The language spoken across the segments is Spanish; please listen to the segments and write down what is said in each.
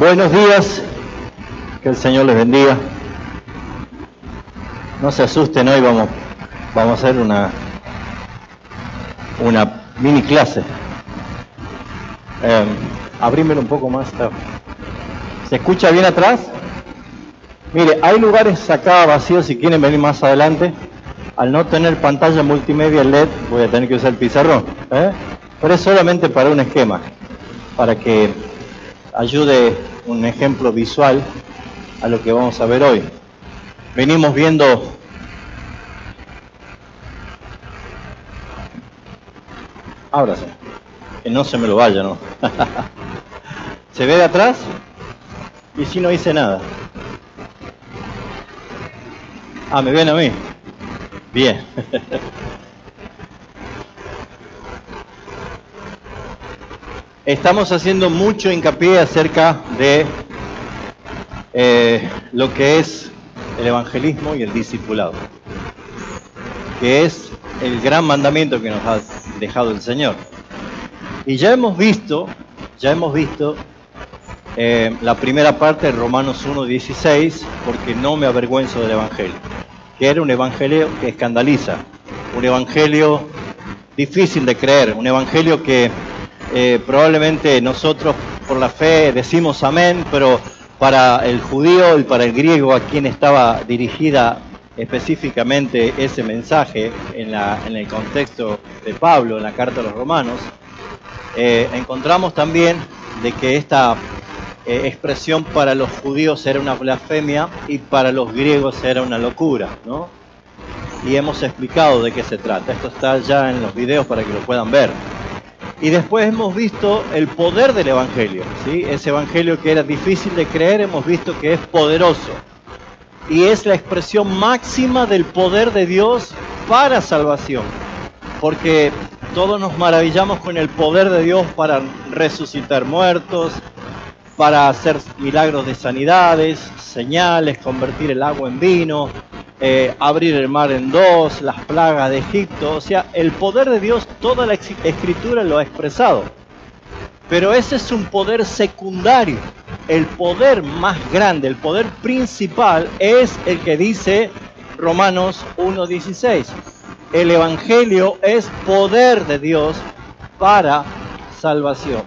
Buenos días, que el Señor les bendiga. No se asusten, hoy vamos a hacer una mini clase. Abrímelo un poco más. ¿Se escucha bien atrás? Mire, hay lugares acá vacíos si quieren venir más adelante. Al no tener pantalla multimedia LED, voy a tener que usar el pizarrón. Pero es solamente para un esquema, para que ayude un ejemplo visual a lo que vamos a ver hoy. Venimos viendo ahora sí, que no se me lo vaya, ¿no? ¿Se ve de atrás? Y si no hice nada. Ah, ¿me ven a mí? Bien. Estamos haciendo mucho hincapié acerca de lo que es el evangelismo y el discipulado, que es el gran mandamiento que nos ha dejado el Señor. Y ya hemos visto la primera parte de Romanos 1:16, porque no me avergüenzo del evangelio, que era un evangelio que escandaliza, un evangelio difícil de creer, un evangelio que probablemente nosotros por la fe decimos amén, pero para el judío y para el griego a quien estaba dirigida específicamente ese mensaje en el contexto de Pablo, en la carta a los romanos, encontramos también de que esta expresión para los judíos era una blasfemia y para los griegos era una locura, ¿no? Y hemos explicado de qué se trata. Esto está ya en los videos para que lo puedan ver. Y después hemos visto el poder del evangelio, ¿sí? Ese evangelio que era difícil de creer, hemos visto que es poderoso. Y es la expresión máxima del poder de Dios para salvación. Porque todos nos maravillamos con el poder de Dios para resucitar muertos, para hacer milagros de sanidades, señales, convertir el agua en vino, abrir el mar en dos, las plagas de Egipto. O sea, el poder de Dios, toda la Escritura lo ha expresado. Pero ese es un poder secundario. El poder más grande, el poder principal es el que dice Romanos 1:16. El Evangelio es poder de Dios para salvación.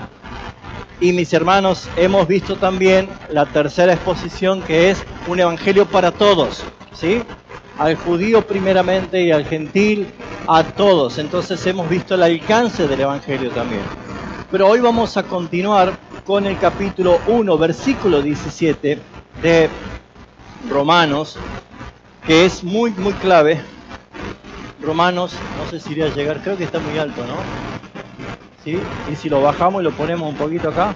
Y mis hermanos, hemos visto también la tercera exposición, que es un evangelio para todos, ¿sí? Al judío primeramente y al gentil, a todos. Entonces hemos visto el alcance del evangelio también. Pero hoy vamos a continuar con el capítulo 1, versículo 17 de Romanos, que es muy, muy clave. Romanos, no sé si iría a llegar, creo que está muy alto, ¿no? ¿Sí? Y si lo bajamos y lo ponemos un poquito acá,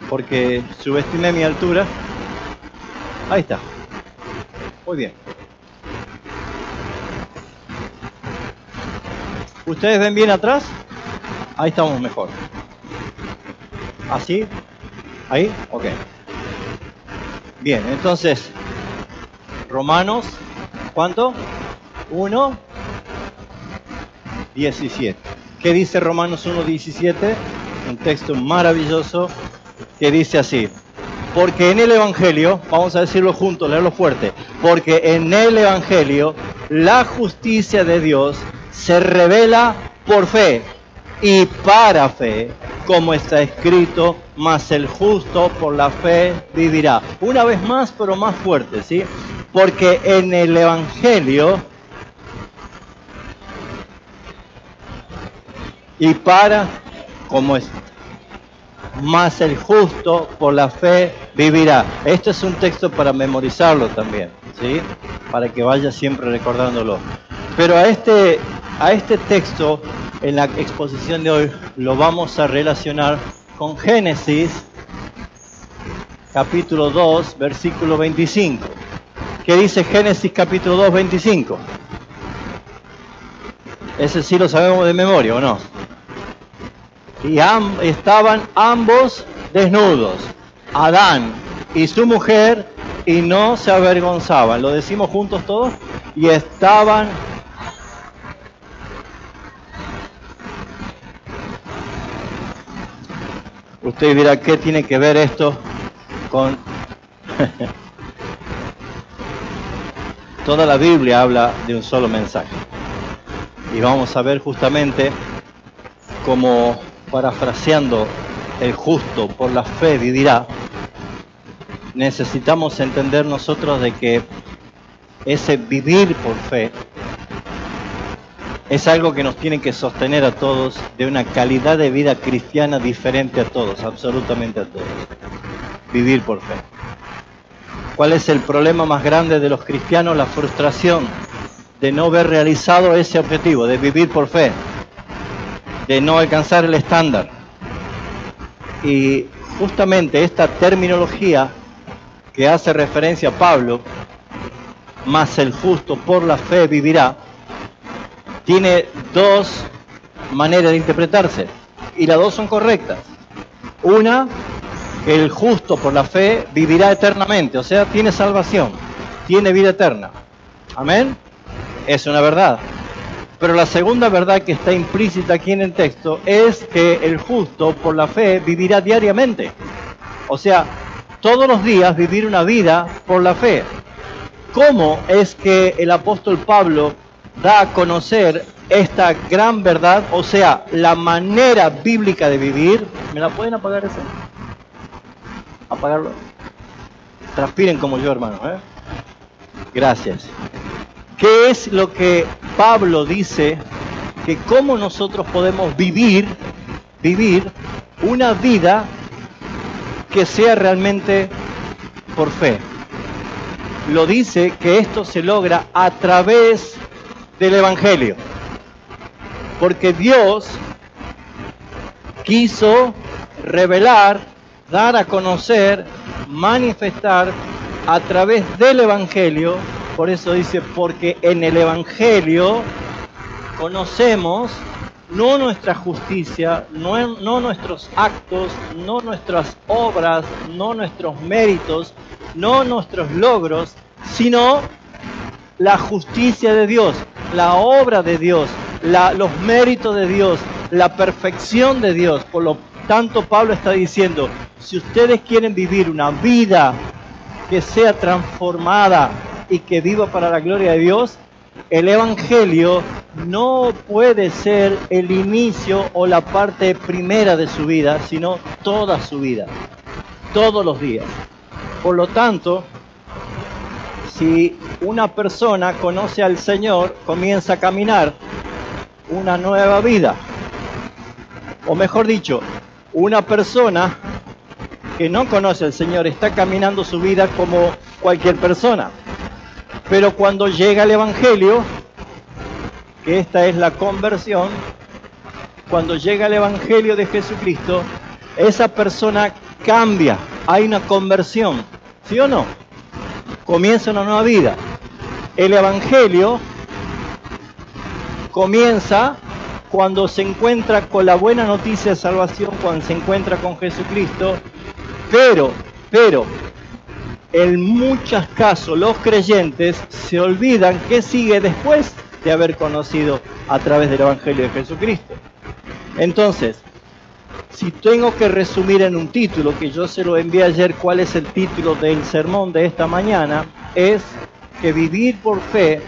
porque subestimé mi altura. Ahí está. Muy bien. ¿Ustedes ven bien atrás? Ahí estamos mejor. ¿Así? ¿Ahí? Ok. Bien, entonces, Romanos, ¿cuánto? 1:17. ¿Qué dice Romanos 1:17? Un texto maravilloso que dice así: porque en el Evangelio, vamos a decirlo juntos, leerlo fuerte, porque en el Evangelio la justicia de Dios se revela por fe y para fe, como está escrito, mas el justo por la fe vivirá. Una vez más, pero más fuerte, ¿sí? Porque en el Evangelio y para, como es, más el justo por la fe vivirá. Esto es un texto para memorizarlo también, ¿sí? Para que vaya siempre recordándolo. Pero a este texto, en la exposición de hoy, lo vamos a relacionar con Génesis, capítulo 2, versículo 25. ¿Qué dice Génesis, capítulo 2, 25? Ese sí lo sabemos de memoria, ¿o no? Y estaban ambos desnudos, Adán y su mujer, y no se avergonzaban. ¿Lo decimos juntos todos? Y estaban... Usted dirá, ¿qué tiene que ver esto con... Toda la Biblia habla de un solo mensaje. Y vamos a ver justamente cómo, parafraseando, el justo por la fe vivirá. Necesitamos entender nosotros de que ese vivir por fe es algo que nos tiene que sostener a todos de una calidad de vida cristiana diferente a todos, absolutamente a todos. Vivir por fe. ¿Cuál es el problema más grande de los cristianos? La frustración de no ver realizado ese objetivo, de vivir por fe, de no alcanzar el estándar. Y justamente esta terminología que hace referencia a Pablo, más el justo por la fe vivirá, tiene dos maneras de interpretarse, y las dos son correctas. Una, el justo por la fe vivirá eternamente, o sea, tiene salvación, tiene vida eterna. Amén. Es una verdad. Pero la segunda verdad que está implícita aquí en el texto es que el justo por la fe vivirá diariamente. O sea, todos los días vivir una vida por la fe. ¿Cómo es que el apóstol Pablo da a conocer esta gran verdad? O sea, la manera bíblica de vivir. ¿Me la pueden apagar ese? Apagarlo. Transpiren como yo, hermano. Gracias. ¿Qué es lo que Pablo dice? Que cómo nosotros podemos vivir una vida que sea realmente por fe. Lo dice que esto se logra a través del Evangelio. Porque Dios quiso revelar, dar a conocer, manifestar a través del Evangelio. Por eso dice, porque en el Evangelio conocemos no nuestra justicia, no nuestros actos, no nuestras obras, no nuestros méritos, no nuestros logros, sino la justicia de Dios, la obra de Dios, los méritos de Dios, la perfección de Dios. Por lo tanto, Pablo está diciendo, si ustedes quieren vivir una vida que sea transformada y que viva para la gloria de Dios, el Evangelio no puede ser el inicio o la parte primera de su vida, sino toda su vida, todos los días. Por lo tanto, si una persona conoce al Señor, comienza a caminar una nueva vida. O mejor dicho, una persona que no conoce al Señor está caminando su vida como cualquier persona. Pero cuando llega el Evangelio, que esta es la conversión, cuando llega el Evangelio de Jesucristo, esa persona cambia, hay una conversión, ¿sí o no? Comienza una nueva vida. El Evangelio comienza cuando se encuentra con la buena noticia de salvación, cuando se encuentra con Jesucristo, pero, en muchos casos los creyentes se olvidan qué sigue después de haber conocido a través del Evangelio de Jesucristo. Entonces, si tengo que resumir en un título, que yo se lo envié ayer, cuál es el título del sermón de esta mañana, es que vivir por fe,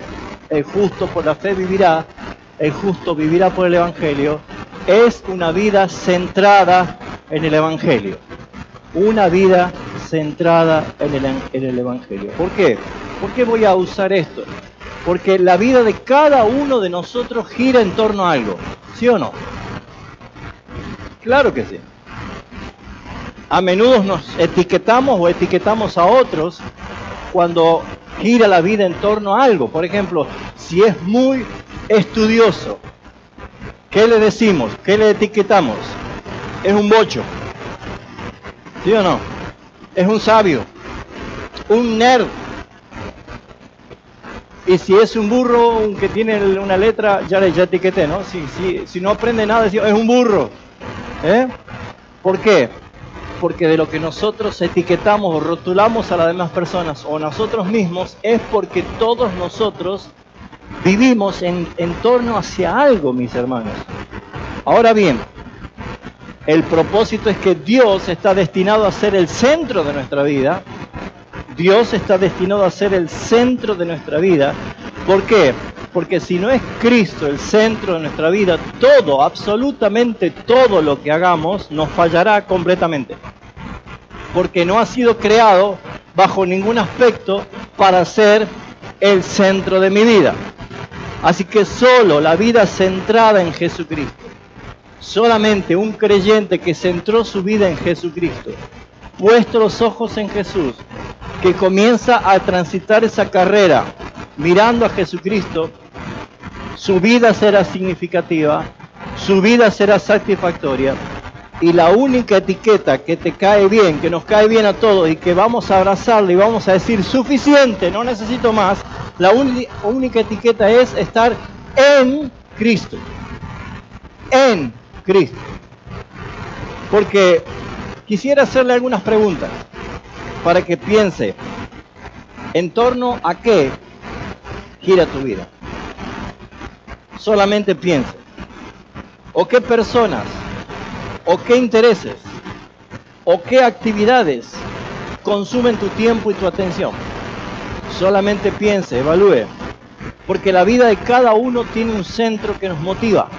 el justo por la fe vivirá, el justo vivirá por el Evangelio, es una vida centrada en el Evangelio. Una vida centrada en el Evangelio. ¿Por qué? ¿Por qué voy a usar esto? Porque la vida de cada uno de nosotros gira en torno a algo, ¿sí o no? Claro que sí. A menudo nos etiquetamos o etiquetamos a otros cuando gira la vida en torno a algo. Por ejemplo, si es muy estudioso, ¿qué le decimos? ¿Qué le etiquetamos? Es un bocho. ¿Sí o no? Es un sabio, un nerd. Y si es un burro que tiene una letra, ya etiqueté, ¿no? Si no aprende nada, es un burro. ¿Por qué? Porque de lo que nosotros etiquetamos o rotulamos a las demás personas o nosotros mismos es porque todos nosotros vivimos en torno hacia algo, mis hermanos. Ahora bien, El propósito es que Dios está destinado a ser el centro de nuestra vida. Dios está destinado a ser el centro de nuestra vida. ¿Por qué? Porque si no es Cristo el centro de nuestra vida, todo, absolutamente todo lo que hagamos nos fallará completamente. Porque no ha sido creado bajo ningún aspecto para ser el centro de mi vida. Así que solo la vida centrada en Jesucristo, solamente un creyente que centró su vida en Jesucristo, puesto los ojos en Jesús, que comienza a transitar esa carrera mirando a Jesucristo, su vida será significativa, su vida será satisfactoria, y la única etiqueta que te cae bien, que nos cae bien a todos y que vamos a abrazarla y vamos a decir suficiente, no necesito más, la única etiqueta es estar en Cristo. En Cristo. Porque quisiera hacerle algunas preguntas para que piense en torno a qué gira tu vida. Solamente piense. O qué personas, o qué intereses, o qué actividades consumen tu tiempo y tu atención. Solamente piense, evalúe. Porque la vida de cada uno tiene un centro que nos motiva.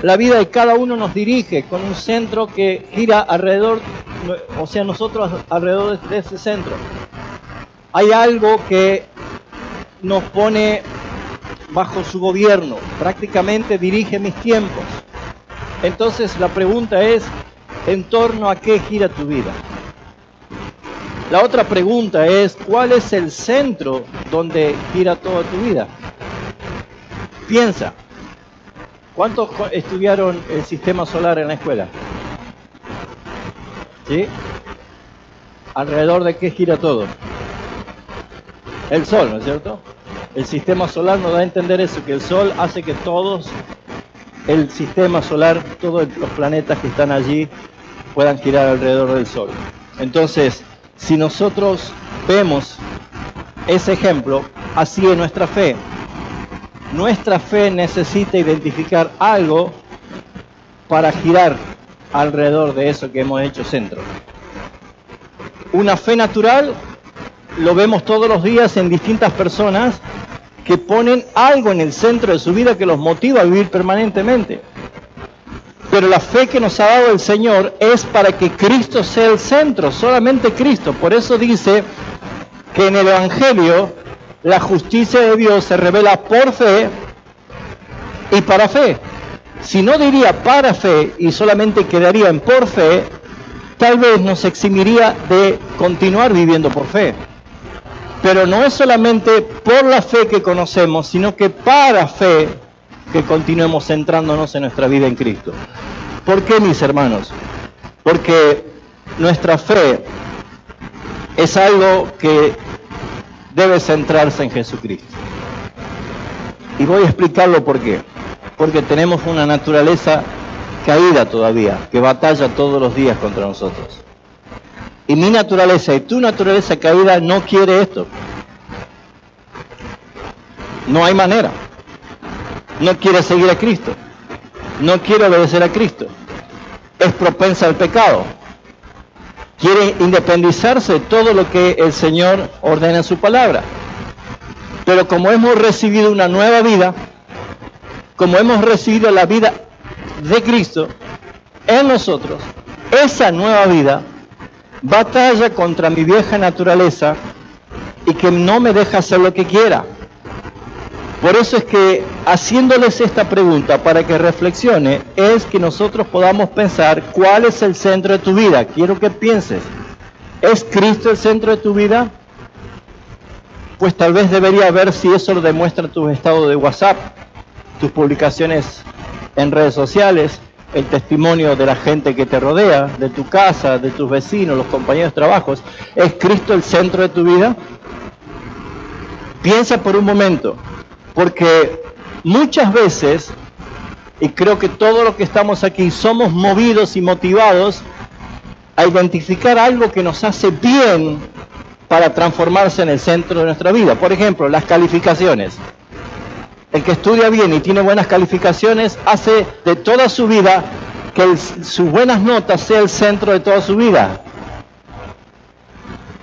La vida de cada uno nos dirige con un centro que gira alrededor, o sea, nosotros alrededor de ese centro. Hay algo que nos pone bajo su gobierno, prácticamente dirige mis tiempos. Entonces la pregunta es, ¿en torno a qué gira tu vida? La otra pregunta es, ¿cuál es el centro donde gira toda tu vida? Piensa, ¿cuántos estudiaron el sistema solar en la escuela? ¿Sí? ¿Alrededor de qué gira todo? El Sol, ¿no es cierto? El sistema solar nos da a entender eso, que el Sol hace que todos, el sistema solar, todos los planetas que están allí puedan girar alrededor del Sol. Entonces, si nosotros vemos ese ejemplo, así es nuestra fe. Nuestra fe necesita identificar algo para girar alrededor de eso que hemos hecho centro. Una fe natural lo vemos todos los días en distintas personas que ponen algo en el centro de su vida que los motiva a vivir permanentemente. Pero la fe que nos ha dado el Señor es para que Cristo sea el centro, solamente Cristo. Por eso dice que en el Evangelio la justicia de Dios se revela por fe y para fe. Si no diría para fe y solamente quedaría en por fe, tal vez nos eximiría de continuar viviendo por fe. Pero no es solamente por la fe que conocemos, sino que para fe que continuemos centrándonos en nuestra vida en Cristo. ¿Por qué, mis hermanos? Porque nuestra fe es algo que debe centrarse en Jesucristo. Y voy a explicarlo por qué. Porque tenemos una naturaleza caída todavía, que batalla todos los días contra nosotros. Y mi naturaleza y tu naturaleza caída no quiere esto. No hay manera. No quiere seguir a Cristo. No quiere obedecer a Cristo. Es propensa al pecado. Quiere independizarse de todo lo que el Señor ordena en su palabra. Pero como hemos recibido una nueva vida, como hemos recibido la vida de Cristo en nosotros, esa nueva vida batalla contra mi vieja naturaleza y que no me deja hacer lo que quiera. Por eso es que haciéndoles esta pregunta para que reflexione, es que nosotros podamos pensar cuál es el centro de tu vida. Quiero que pienses, ¿es Cristo el centro de tu vida? Pues tal vez debería ver si eso lo demuestra tus estados de WhatsApp, tus publicaciones en redes sociales, el testimonio de la gente que te rodea, de tu casa, de tus vecinos, los compañeros de trabajo. ¿Es Cristo el centro de tu vida? Piensa por un momento, porque muchas veces, y creo que todos los que estamos aquí somos movidos y motivados a identificar algo que nos hace bien para transformarse en el centro de nuestra vida. Por ejemplo, las calificaciones. El que estudia bien y tiene buenas calificaciones hace de toda su vida que sus buenas notas sea el centro de toda su vida.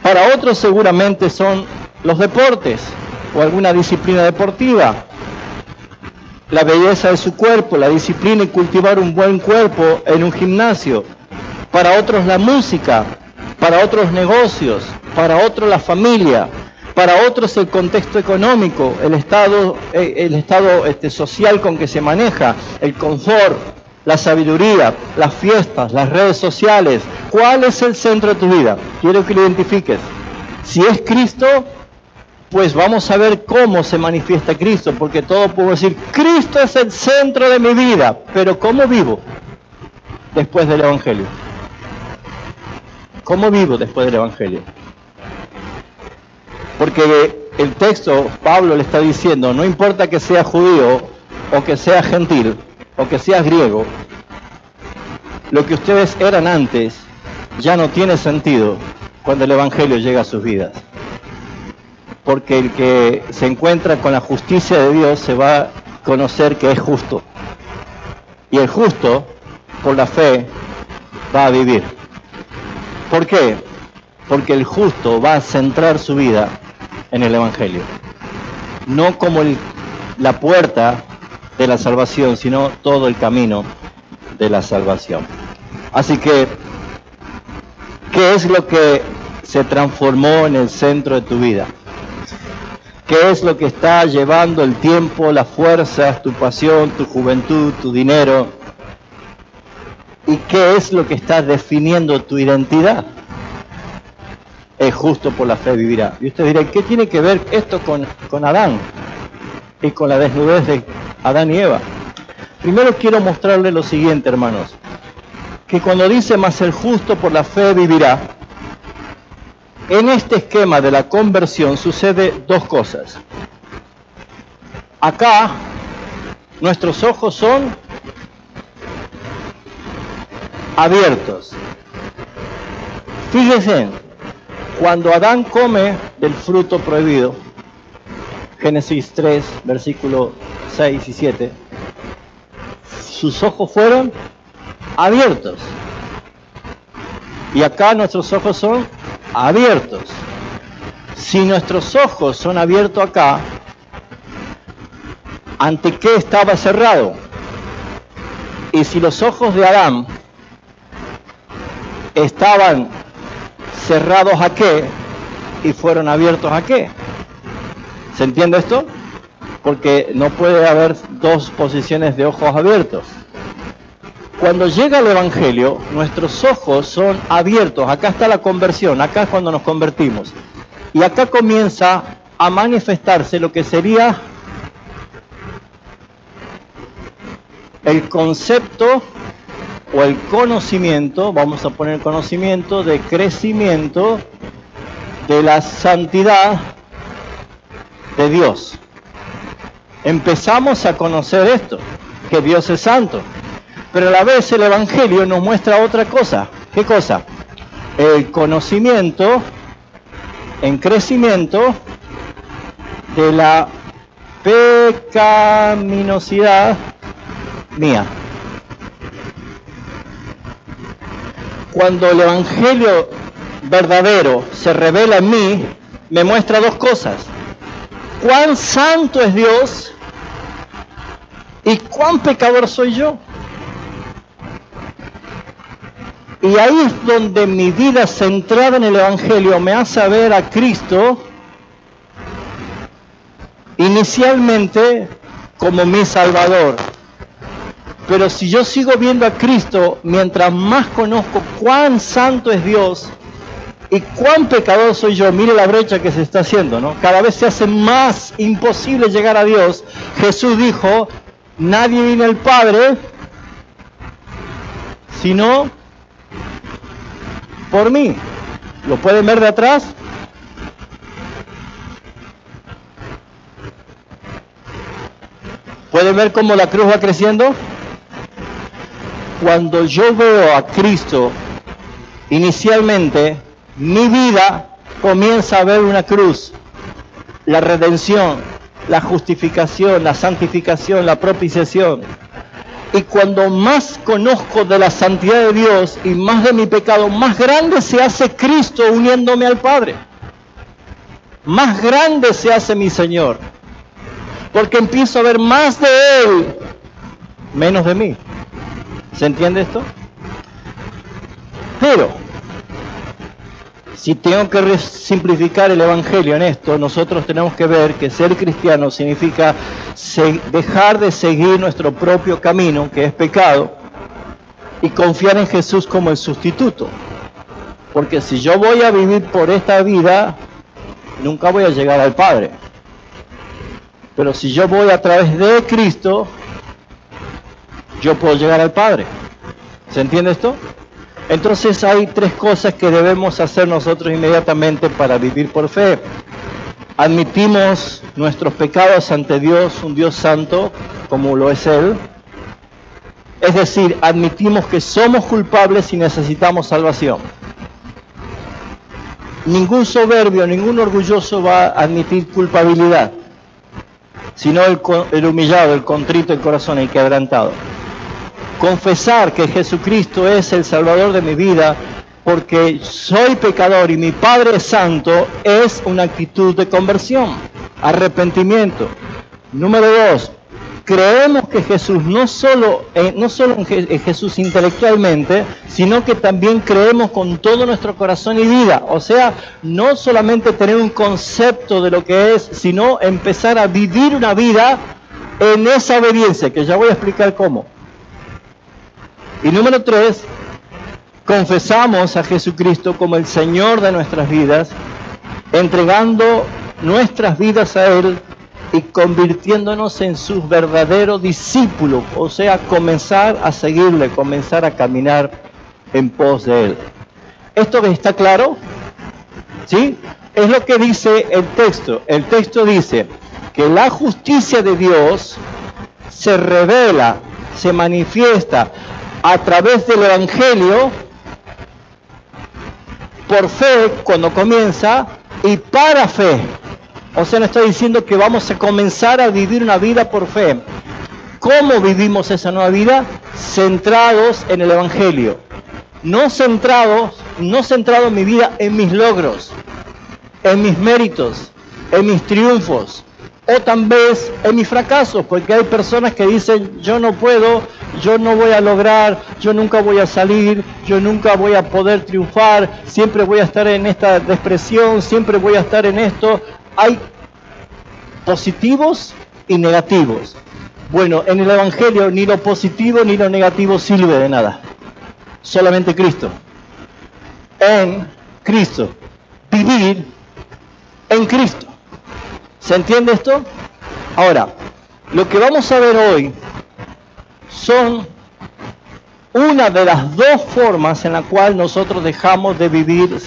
Para otros seguramente son los deportes o alguna disciplina deportiva, la belleza de su cuerpo, la disciplina y cultivar un buen cuerpo en un gimnasio. Para otros la música, para otros negocios, para otros la familia, para otros el contexto económico, el estado social con que se maneja, el confort, la sabiduría, las fiestas, las redes sociales. ¿Cuál es el centro de tu vida? Quiero que lo identifiques. Si es Cristo, pues vamos a ver cómo se manifiesta Cristo, porque todos podemos decir, Cristo es el centro de mi vida, pero ¿cómo vivo después del Evangelio? ¿Cómo vivo después del Evangelio? Porque el texto, Pablo le está diciendo, no importa que seas judío, o que seas gentil, o que seas griego, lo que ustedes eran antes ya no tiene sentido cuando el Evangelio llega a sus vidas. Porque el que se encuentra con la justicia de Dios se va a conocer que es justo. Y el justo, por la fe, va a vivir. ¿Por qué? Porque el justo va a centrar su vida en el Evangelio. No como la puerta de la salvación, sino todo el camino de la salvación. Así que, ¿qué es lo que se transformó en el centro de tu vida? ¿Qué es lo que está llevando el tiempo, las fuerzas, tu pasión, tu juventud, tu dinero? ¿Y qué es lo que está definiendo tu identidad? El justo por la fe vivirá. Y usted dirá, ¿qué tiene que ver esto con Adán? Y con la desnudez de Adán y Eva. Primero quiero mostrarle lo siguiente, hermanos. Que cuando dice, más el justo por la fe vivirá, en este esquema de la conversión sucede dos cosas. Acá, nuestros ojos son abiertos. Fíjense, cuando Adán come del fruto prohibido, Génesis 3, versículos 6 y 7, sus ojos fueron abiertos. Y acá nuestros ojos son abiertos. Si nuestros ojos son abiertos acá, ¿ante qué estaba cerrado? Y si los ojos de Adán estaban cerrados a qué y fueron abiertos a qué. ¿Se entiende esto? Porque no puede haber dos posiciones de ojos abiertos. Cuando llega el Evangelio, nuestros ojos son abiertos. Acá está la conversión, acá es cuando nos convertimos. Y acá comienza a manifestarse lo que sería el concepto o el conocimiento, vamos a poner conocimiento de crecimiento de la santidad de Dios. Empezamos a conocer esto, que Dios es santo. Pero a la vez el Evangelio nos muestra otra cosa. ¿Qué cosa? El conocimiento en crecimiento de la pecaminosidad mía. Cuando el Evangelio verdadero se revela en mí, me muestra dos cosas. Cuán santo es Dios y cuán pecador soy yo. Y ahí es donde mi vida centrada en el Evangelio me hace ver a Cristo inicialmente como mi Salvador. Pero si yo sigo viendo a Cristo, mientras más conozco cuán santo es Dios y cuán pecador soy yo, mire la brecha que se está haciendo, ¿no? Cada vez se hace más imposible llegar a Dios. Jesús dijo, nadie viene al Padre sino por mí. ¿Lo pueden ver de atrás? ¿Pueden ver cómo la cruz va creciendo? Cuando yo veo a Cristo, inicialmente, mi vida comienza a ver una cruz. La redención, la justificación, la santificación, la propiciación. Y cuando más conozco de la santidad de Dios y más de mi pecado, más grande se hace Cristo uniéndome al Padre. Más grande se hace mi Señor. Porque empiezo a ver más de Él, menos de mí. ¿Se entiende esto? Pero, si tengo que simplificar el Evangelio en esto, nosotros tenemos que ver que ser cristiano significa dejar de seguir nuestro propio camino, que es pecado, y confiar en Jesús como el sustituto. Porque si yo voy a vivir por esta vida, nunca voy a llegar al Padre. Pero si yo voy a través de Cristo, yo puedo llegar al Padre. ¿Se entiende esto? Entonces hay tres cosas que debemos hacer nosotros inmediatamente para vivir por fe. Admitimos nuestros pecados ante Dios, un Dios santo, como lo es Él. Es decir, admitimos que somos culpables y necesitamos salvación. Ningún soberbio, ningún orgulloso va a admitir culpabilidad, sino el humillado, el contrito, el corazón, el quebrantado. Confesar que Jesucristo es el Salvador de mi vida, porque soy pecador y mi Padre es santo, es una actitud de conversión, arrepentimiento. Número 2, creemos que Jesús no solo en Jesús intelectualmente, sino que también creemos con todo nuestro corazón y vida. O sea, no solamente tener un concepto de lo que es, sino empezar a vivir una vida en esa obediencia, que ya voy a explicar cómo. Y número 3, confesamos a Jesucristo como el Señor de nuestras vidas, entregando nuestras vidas a Él y convirtiéndonos en sus verdaderos discípulos, o sea, comenzar a seguirle, comenzar a caminar en pos de Él. ¿Esto está claro? ¿Sí? Es lo que dice el texto. El texto dice que la justicia de Dios se revela, se manifiesta a través del Evangelio, por fe cuando comienza y para fe. O sea, no estoy diciendo que vamos a comenzar a vivir una vida por fe. ¿Cómo vivimos esa nueva vida? Centrados en el Evangelio. No centrado mi vida en mis logros, en mis méritos, en mis triunfos, o tal vez en mis fracasos, porque hay personas que dicen, yo no puedo, yo no voy a lograr, yo nunca voy a salir, yo nunca voy a poder triunfar, siempre voy a estar en esta depresión, siempre voy a estar en esto. Hay positivos y negativos. Bueno, en el Evangelio ni lo positivo ni lo negativo sirve de nada. Solamente Cristo. En Cristo. Vivir en Cristo. ¿Se entiende esto? Ahora, lo que vamos a ver hoy son una de las dos formas en la cual nosotros dejamos de vivir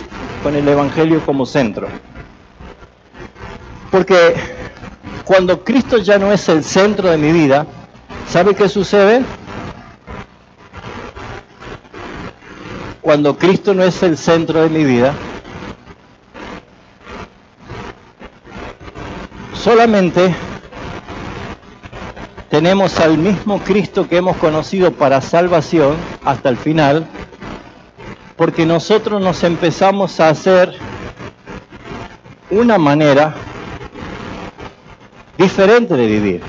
con el Evangelio como centro. Porque cuando Cristo ya no es el centro de mi vida, ¿sabe qué sucede? Cuando Cristo no es el centro de mi vida, solamente tenemos al mismo Cristo que hemos conocido para salvación hasta el final, porque nosotros nos empezamos a hacer una manera diferente de vivir.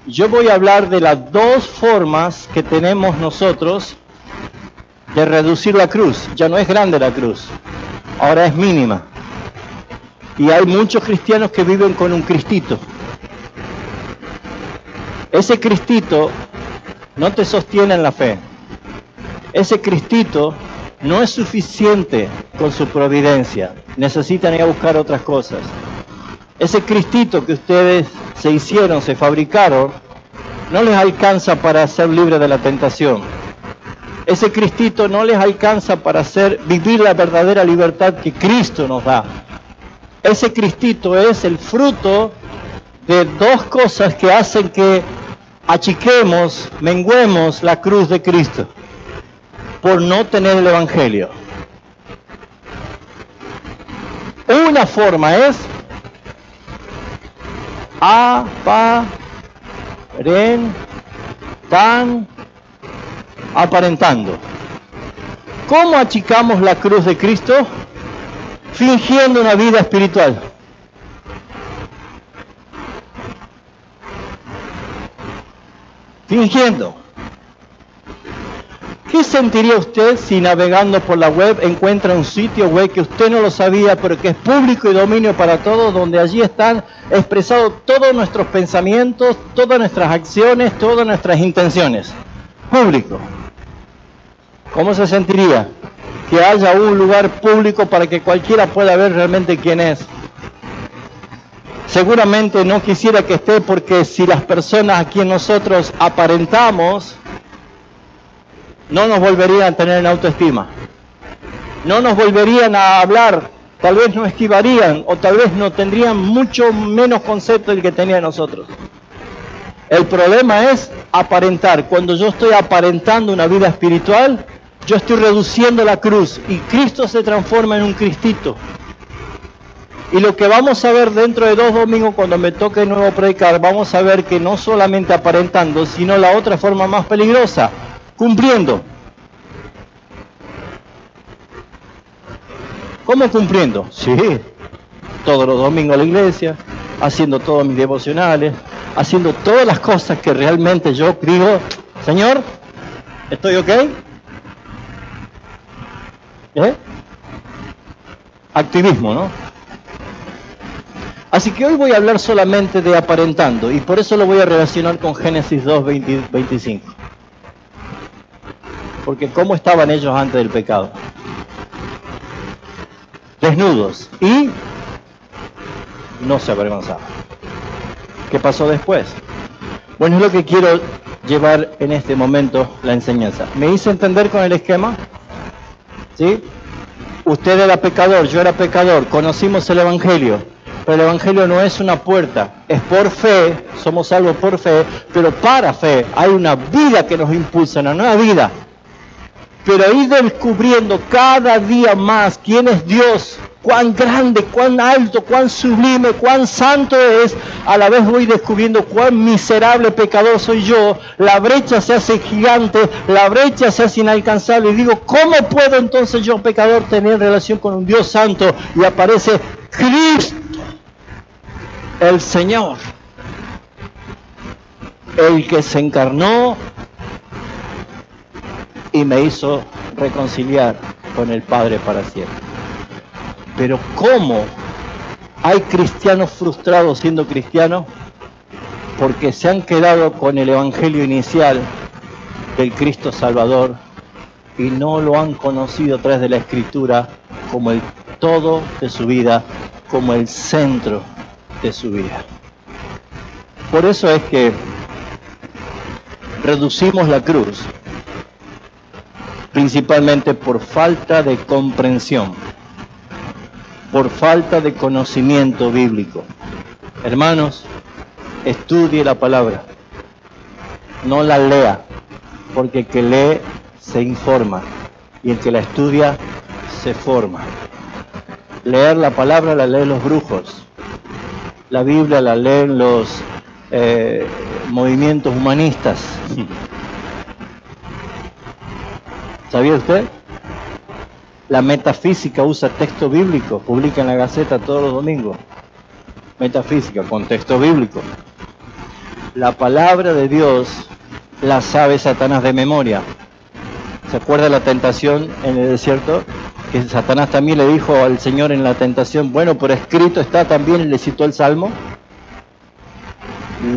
Yo voy a hablar de las dos formas que tenemos nosotros de reducir la cruz. Ya no es grande la cruz, ahora es mínima. Y hay muchos cristianos que viven con un cristito. Ese cristito no te sostiene en la fe. Ese cristito no es suficiente con su providencia. Necesitan ir a buscar otras cosas. Ese cristito que ustedes se hicieron, se fabricaron, no les alcanza para ser libres de la tentación. Ese cristito no les alcanza para vivir la verdadera libertad que Cristo nos da. Ese cristito es el fruto de dos cosas que hacen que achiquemos, menguemos la cruz de Cristo por no tener el Evangelio. Una forma es Están aparentando. ¿Cómo achicamos la cruz de Cristo? Fingiendo una vida espiritual. Fingiendo. ¿Qué sentiría usted si navegando por la web encuentra un sitio web que usted no lo sabía, pero que es público y dominio para todos, donde allí están expresados todos nuestros pensamientos, todas nuestras acciones, todas nuestras intenciones? Público. ¿Cómo se sentiría que haya un lugar público para que cualquiera pueda ver realmente quién es? Seguramente no quisiera que esté, porque si las personas a quien nosotros aparentamos, no nos volverían a tener en autoestima, no nos volverían a hablar, tal vez nos esquivarían o tal vez no tendrían mucho menos concepto del que tenía nosotros. El problema es aparentar. Cuando yo estoy aparentando una vida espiritual, yo estoy reduciendo la cruz y Cristo se transforma en un Cristito. Y lo que vamos a ver dentro de 2 domingos, cuando me toque de nuevo predicar, vamos a ver que no solamente aparentando, sino la otra forma más peligrosa, cumpliendo. ¿Cómo cumpliendo? Sí, todos los domingos a la iglesia, haciendo todos mis devocionales, haciendo todas las cosas que realmente yo digo, Señor, ¿estoy ok? Activismo, ¿no? Así que hoy voy a hablar solamente de aparentando, y por eso lo voy a relacionar con Génesis 2, 25. Porque ¿cómo estaban ellos antes del pecado? Desnudos, y no se avergonzaban. ¿Qué pasó después? Bueno, es lo que quiero llevar en este momento la enseñanza. ¿Me hice entender con el esquema? ¿Sí? Usted era pecador, yo era pecador, conocimos el Evangelio, pero el Evangelio no es una puerta, es por fe, somos salvos por fe, pero para fe hay una vida que nos impulsa, una nueva vida. Pero ir descubriendo cada día más quién es Dios, cuán grande, cuán alto, cuán sublime, cuán santo es, a la vez voy descubriendo cuán miserable pecador soy yo, la brecha se hace gigante, la brecha se hace inalcanzable, y digo, ¿cómo puedo entonces yo, pecador, tener relación con un Dios santo? Y aparece Cristo, el Señor, el que se encarnó y me hizo reconciliar con el Padre para siempre. Pero ¿cómo hay cristianos frustrados siendo cristianos? Porque se han quedado con el Evangelio inicial del Cristo Salvador y no lo han conocido a través de la Escritura como el todo de su vida, como el centro de su vida. Por eso es que reducimos la cruz, principalmente por falta de comprensión, por falta de conocimiento bíblico. Hermanos, estudie la palabra, no la lea, porque el que lee se informa y el que la estudia se forma. Leer la palabra la leen los brujos, la Biblia la leen los movimientos humanistas. ¿Sabía usted? La metafísica usa texto bíblico, publica en la Gaceta todos los domingos. Metafísica con texto bíblico. La palabra de Dios la sabe Satanás de memoria. ¿Se acuerda la tentación en el desierto? Que Satanás también le dijo al Señor en la tentación, bueno, pero escrito está también, y le citó el Salmo.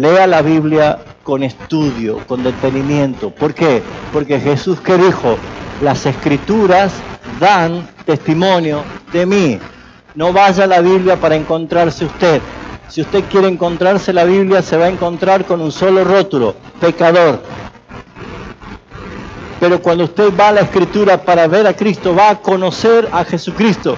Lea la Biblia con estudio, con detenimiento. ¿Por qué? Porque Jesús, ¿qué dijo? Las Escrituras dan testimonio de mí. No vaya a la Biblia para encontrarse usted. Si usted quiere encontrarse la Biblia, se va a encontrar con un solo rótulo: pecador. Pero cuando usted va a la Escritura para ver a Cristo, va a conocer a Jesucristo.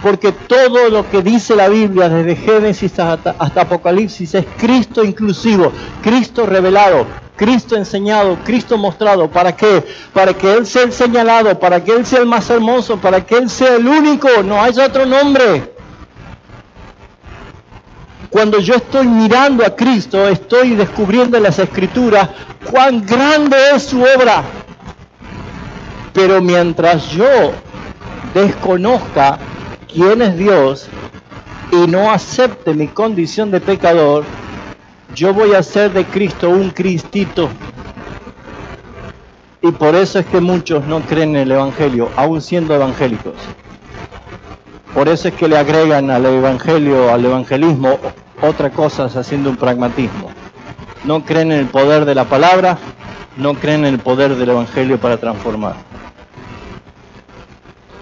Porque todo lo que dice la Biblia, desde Génesis hasta Apocalipsis, es Cristo inclusivo, Cristo revelado, Cristo enseñado, Cristo mostrado. ¿Para qué? Para que Él sea el señalado, para que Él sea el más hermoso, para que Él sea el único, no hay otro nombre. Cuando yo estoy mirando a Cristo, estoy descubriendo en las Escrituras cuán grande es su obra. Pero mientras yo desconozca quién es Dios y no acepte mi condición de pecador, yo voy a hacer de Cristo un cristito. Y por eso es que muchos no creen en el Evangelio, aún siendo evangélicos. Por eso es que le agregan al Evangelio, al evangelismo, otra cosa, haciendo un pragmatismo. No creen en el poder de la palabra, no creen en el poder del Evangelio para transformar.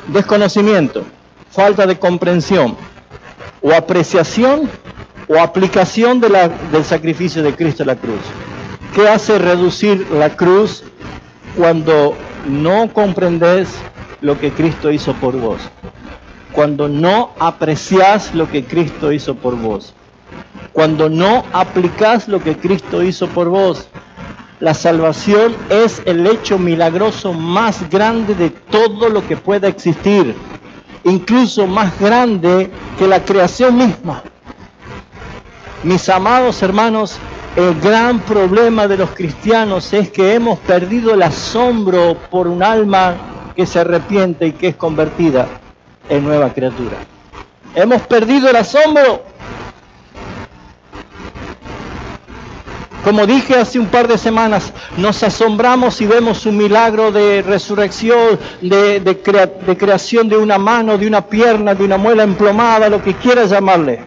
Desconocimiento, falta de comprensión, o apreciación o aplicación del sacrificio de Cristo en la cruz. ¿Qué hace reducir la cruz cuando no comprendes lo que Cristo hizo por vos? Cuando no apreciás lo que Cristo hizo por vos. Cuando no aplicás lo que Cristo hizo por vos. La salvación es el hecho milagroso más grande de todo lo que pueda existir. Incluso más grande que la creación misma. Mis amados hermanos, el gran problema de los cristianos es que hemos perdido el asombro por un alma que se arrepiente y que es convertida en nueva criatura. Hemos perdido el asombro. Como dije hace un par de semanas, nos asombramos y vemos un milagro de resurrección, de creación de una mano, de una pierna, de una muela emplomada, lo que quieras llamarle.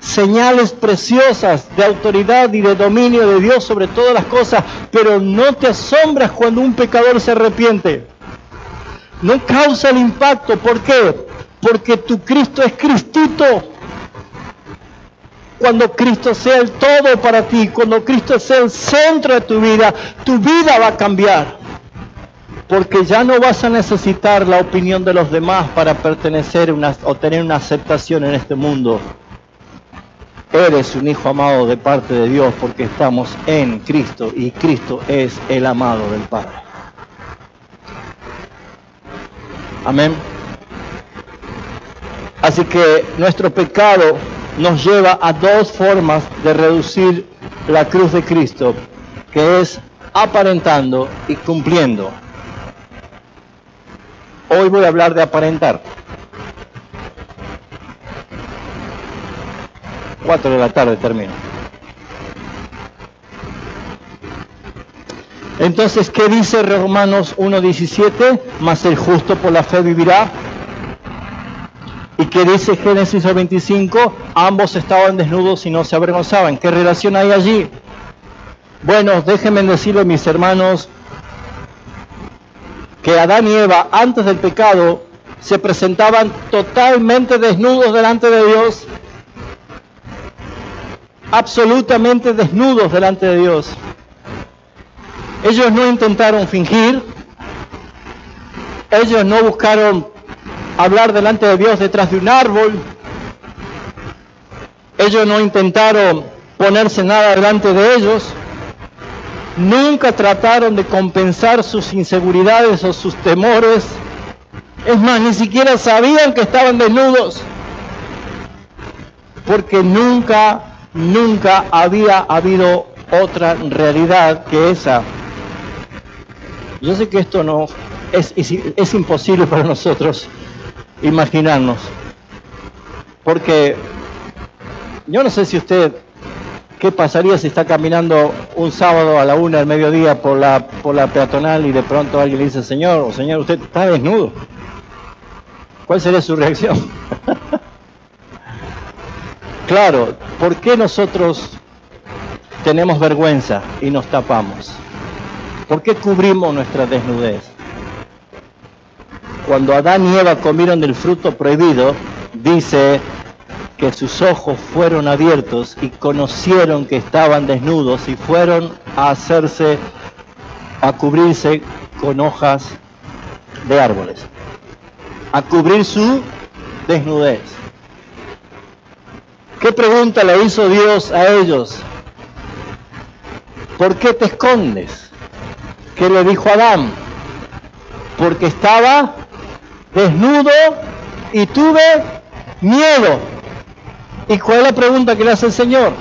Señales preciosas de autoridad y de dominio de Dios sobre todas las cosas, pero no te asombras cuando un pecador se arrepiente. No causa el impacto. ¿Por qué? Porque tu Cristo es Cristito. Cuando Cristo sea el todo para ti, cuando Cristo sea el centro de tu vida va a cambiar. Porque ya no vas a necesitar la opinión de los demás para pertenecer o tener una aceptación en este mundo. Eres un hijo amado de parte de Dios porque estamos en Cristo y Cristo es el amado del Padre. Amén. Así que nuestro pecado nos lleva a dos formas de reducir la cruz de Cristo, que es aparentando y cumpliendo. Hoy voy a hablar de aparentar. 4 de la tarde termino. Entonces, ¿qué dice Romanos 1:17? Mas el justo por la fe vivirá. ¿Y qué dice Génesis 25? Ambos estaban desnudos y no se avergonzaban. ¿Qué relación hay allí? Bueno, déjenme decirle, mis hermanos, que Adán y Eva, antes del pecado, se presentaban totalmente desnudos delante de Dios. Absolutamente desnudos delante de Dios. Ellos no intentaron fingir. Ellos no buscaron hablar delante de Dios detrás de un árbol. Ellos no intentaron ponerse nada delante de ellos. Nunca trataron de compensar sus inseguridades o sus temores. Es más, ni siquiera sabían que estaban desnudos. Porque nunca había habido otra realidad que esa. Yo sé que esto no es imposible para nosotros imaginarnos, porque yo no sé si usted, ¿qué pasaría si está caminando un sábado a la 1 del mediodía por la peatonal y de pronto alguien le dice, señor, usted está desnudo? ¿Cuál sería su reacción? Claro, ¿por qué nosotros tenemos vergüenza y nos tapamos? ¿Por qué cubrimos nuestra desnudez? Cuando Adán y Eva comieron del fruto prohibido, dice que sus ojos fueron abiertos y conocieron que estaban desnudos y fueron a cubrirse con hojas de árboles, a cubrir su desnudez. ¿Qué pregunta le hizo Dios a ellos? ¿Por qué te escondes? ¿Qué le dijo Adán? Porque estaba desnudo y tuve miedo. ¿Y cuál es la pregunta que le hace el Señor?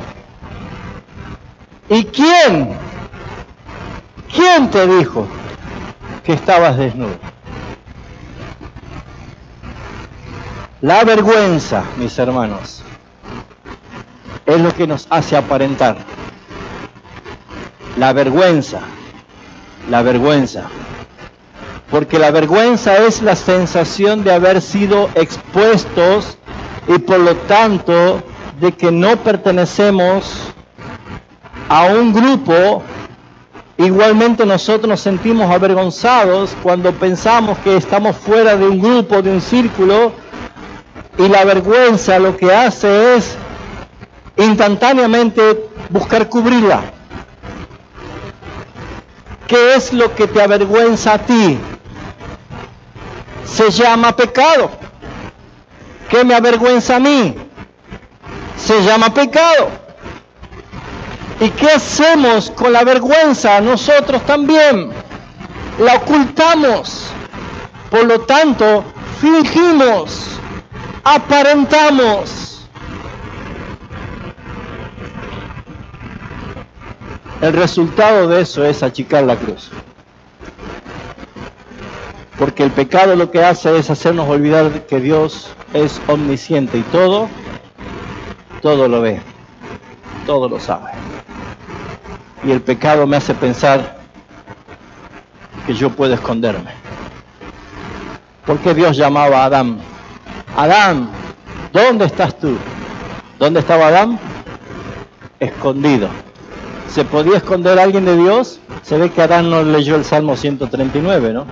¿Y quién te dijo que estabas desnudo? La vergüenza, mis hermanos, es lo que nos hace aparentar. La vergüenza. Porque la vergüenza es la sensación de haber sido expuestos y por lo tanto de que no pertenecemos a un grupo. Igualmente nosotros nos sentimos avergonzados cuando pensamos que estamos fuera de un grupo, de un círculo, y la vergüenza lo que hace es instantáneamente buscar cubrirla. ¿Qué es lo que te avergüenza a ti? Se llama pecado. ¿Qué me avergüenza a mí? Se llama pecado. ¿Y qué hacemos con la vergüenza? Nosotros también la ocultamos. Por lo tanto, fingimos, aparentamos. El resultado de eso es achicar la cruz. Porque el pecado lo que hace es hacernos olvidar que Dios es omnisciente y todo lo ve, todo lo sabe. Y el pecado me hace pensar que yo puedo esconderme. ¿Por qué Dios llamaba a Adán? Adán, ¿dónde estás tú? ¿Dónde estaba Adán? Escondido. ¿Se podía esconder a alguien de Dios? Se ve que Adán no leyó el Salmo 139, ¿no?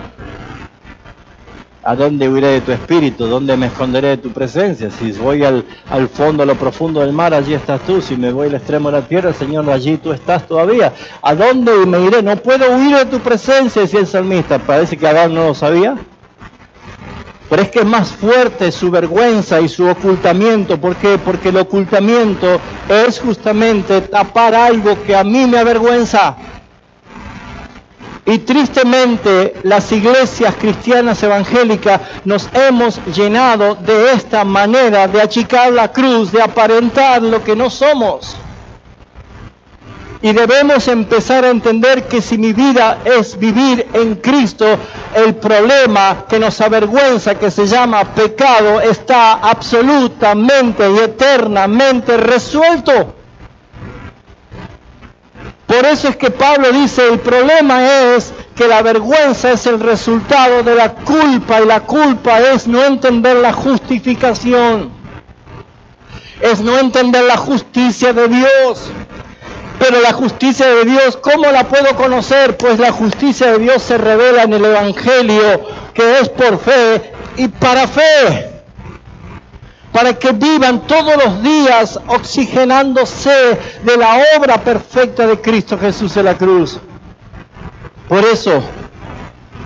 ¿A dónde huiré de tu espíritu? ¿Dónde me esconderé de tu presencia? Si voy al fondo, a lo profundo del mar, allí estás tú. Si me voy al extremo de la tierra, Señor, allí tú estás todavía. ¿A dónde me iré? No puedo huir de tu presencia, decía el salmista. Parece que Adán no lo sabía. Pero es que es más fuerte su vergüenza y su ocultamiento. ¿Por qué? Porque el ocultamiento es justamente tapar algo que a mí me avergüenza. Y tristemente las iglesias cristianas evangélicas nos hemos llenado de esta manera de achicar la cruz, de aparentar lo que no somos. Y debemos empezar a entender que si mi vida es vivir en Cristo, el problema que nos avergüenza, que se llama pecado, está absolutamente y eternamente resuelto. Por eso es que Pablo dice, el problema es que la vergüenza es el resultado de la culpa, y la culpa es no entender la justificación, es no entender la justicia de Dios. Pero la justicia de Dios, ¿cómo la puedo conocer? Pues la justicia de Dios se revela en el Evangelio, que es por fe y para fe. Para que vivan todos los días oxigenándose de la obra perfecta de Cristo Jesús en la cruz. Por eso,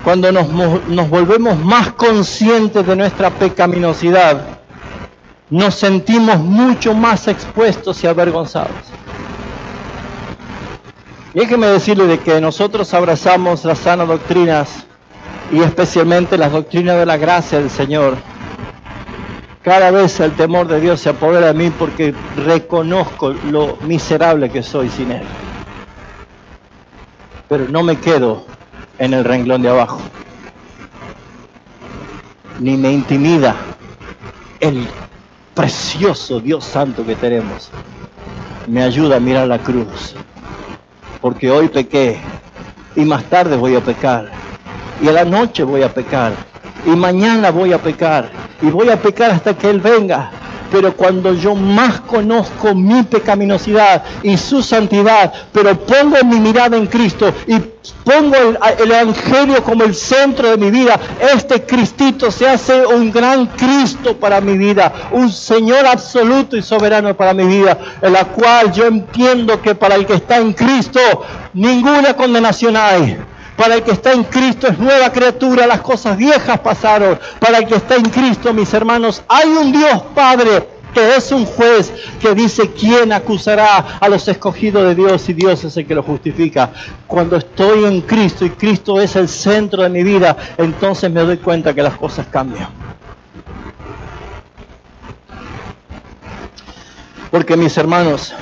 cuando nos volvemos más conscientes de nuestra pecaminosidad, nos sentimos mucho más expuestos y avergonzados. Y déjeme decirle de que nosotros abrazamos las sanas doctrinas, y especialmente las doctrinas de la gracia del Señor. Cada vez el temor de Dios se apodera de mí porque reconozco lo miserable que soy sin Él. Pero no me quedo en el renglón de abajo. Ni me intimida el precioso Dios Santo que tenemos. Me ayuda a mirar la cruz. Porque hoy pequé y más tarde voy a pecar. Y a la noche voy a pecar. Y mañana voy a pecar. Y voy a pecar hasta que Él venga. Pero cuando yo más conozco mi pecaminosidad y su santidad, pero pongo mi mirada en Cristo y pongo el Evangelio como el centro de mi vida, este Cristito se hace un gran Cristo para mi vida, un Señor absoluto y soberano para mi vida, en la cual yo entiendo que para el que está en Cristo ninguna condenación hay. Para el que está en Cristo es nueva criatura, las cosas viejas pasaron. Para el que está en Cristo, mis hermanos, hay un Dios Padre que es un juez que dice quién acusará a los escogidos de Dios, y Dios es el que lo justifica. Cuando estoy en Cristo y Cristo es el centro de mi vida, entonces me doy cuenta que las cosas cambian. Porque mis hermanos,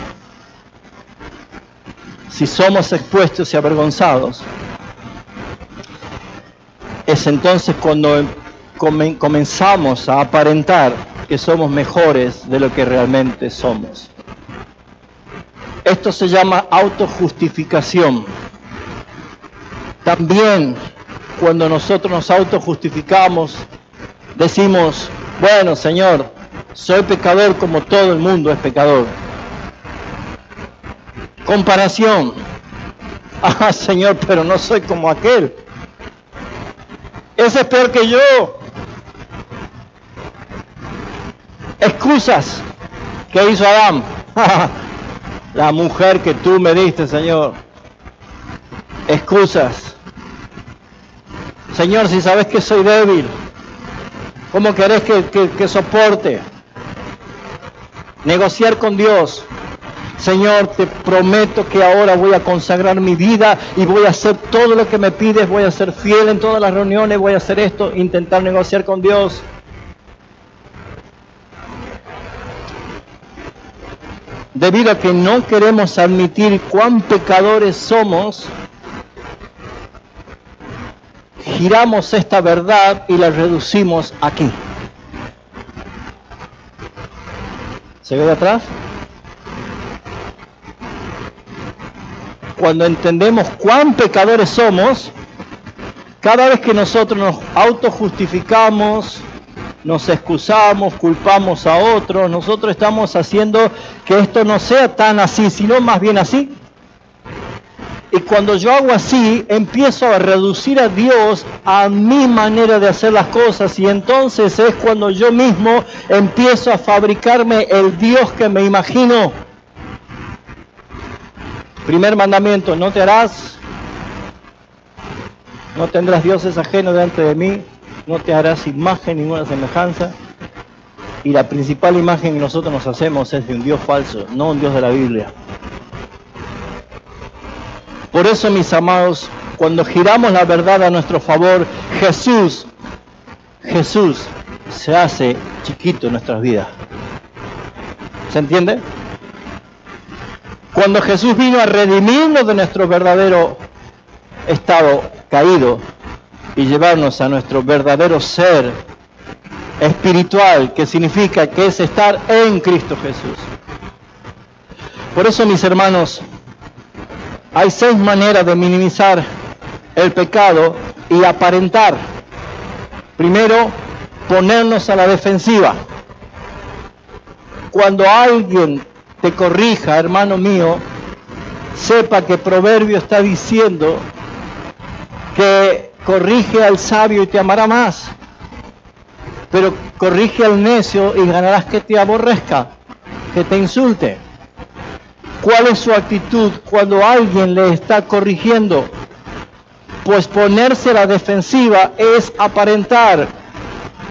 si somos expuestos y avergonzados, es entonces cuando comenzamos a aparentar que somos mejores de lo que realmente somos. Esto se llama autojustificación. También cuando nosotros nos autojustificamos, decimos, bueno, Señor, soy pecador como todo el mundo es pecador. Comparación. Ah, Señor, pero no soy como aquel. Ese es peor que yo. Excusas. ¿Qué hizo Adán? La mujer que tú me diste, Señor. Excusas. Señor, si sabes que soy débil, ¿cómo querés que soporte? Negociar con Dios. Señor, te prometo que ahora voy a consagrar mi vida y voy a hacer todo lo que me pides, voy a ser fiel en todas las reuniones, voy a hacer esto, intentar negociar con Dios. Debido a que no queremos admitir cuán pecadores somos, giramos esta verdad y la reducimos aquí. ¿Se ve de atrás? Cuando entendemos cuán pecadores somos, cada vez que nosotros nos autojustificamos, nos excusamos, culpamos a otros, nosotros estamos haciendo que esto no sea tan así, sino más bien así. Y cuando yo hago así, empiezo a reducir a Dios a mi manera de hacer las cosas, y entonces es cuando yo mismo empiezo a fabricarme el Dios que me imagino. Primer mandamiento, no tendrás dioses ajenos delante de mí, no te harás imagen ninguna semejanza. Y la principal imagen que nosotros nos hacemos es de un Dios falso, no un Dios de la Biblia. Por eso, mis amados, cuando giramos la verdad a nuestro favor, Jesús se hace chiquito en nuestras vidas. ¿Se entiende? Cuando Jesús vino a redimirnos de nuestro verdadero estado caído y llevarnos a nuestro verdadero ser espiritual, que significa que es estar en Cristo Jesús. Por eso, mis hermanos, hay 6 maneras de minimizar el pecado y aparentar. Primero, ponernos a la defensiva. Cuando alguien te corrija, hermano mío, sepa que Proverbio está diciendo que corrige al sabio y te amará más, pero corrige al necio y ganarás que te aborrezca, que te insulte. ¿Cuál es su actitud cuando alguien le está corrigiendo? Pues ponerse a la defensiva es aparentar.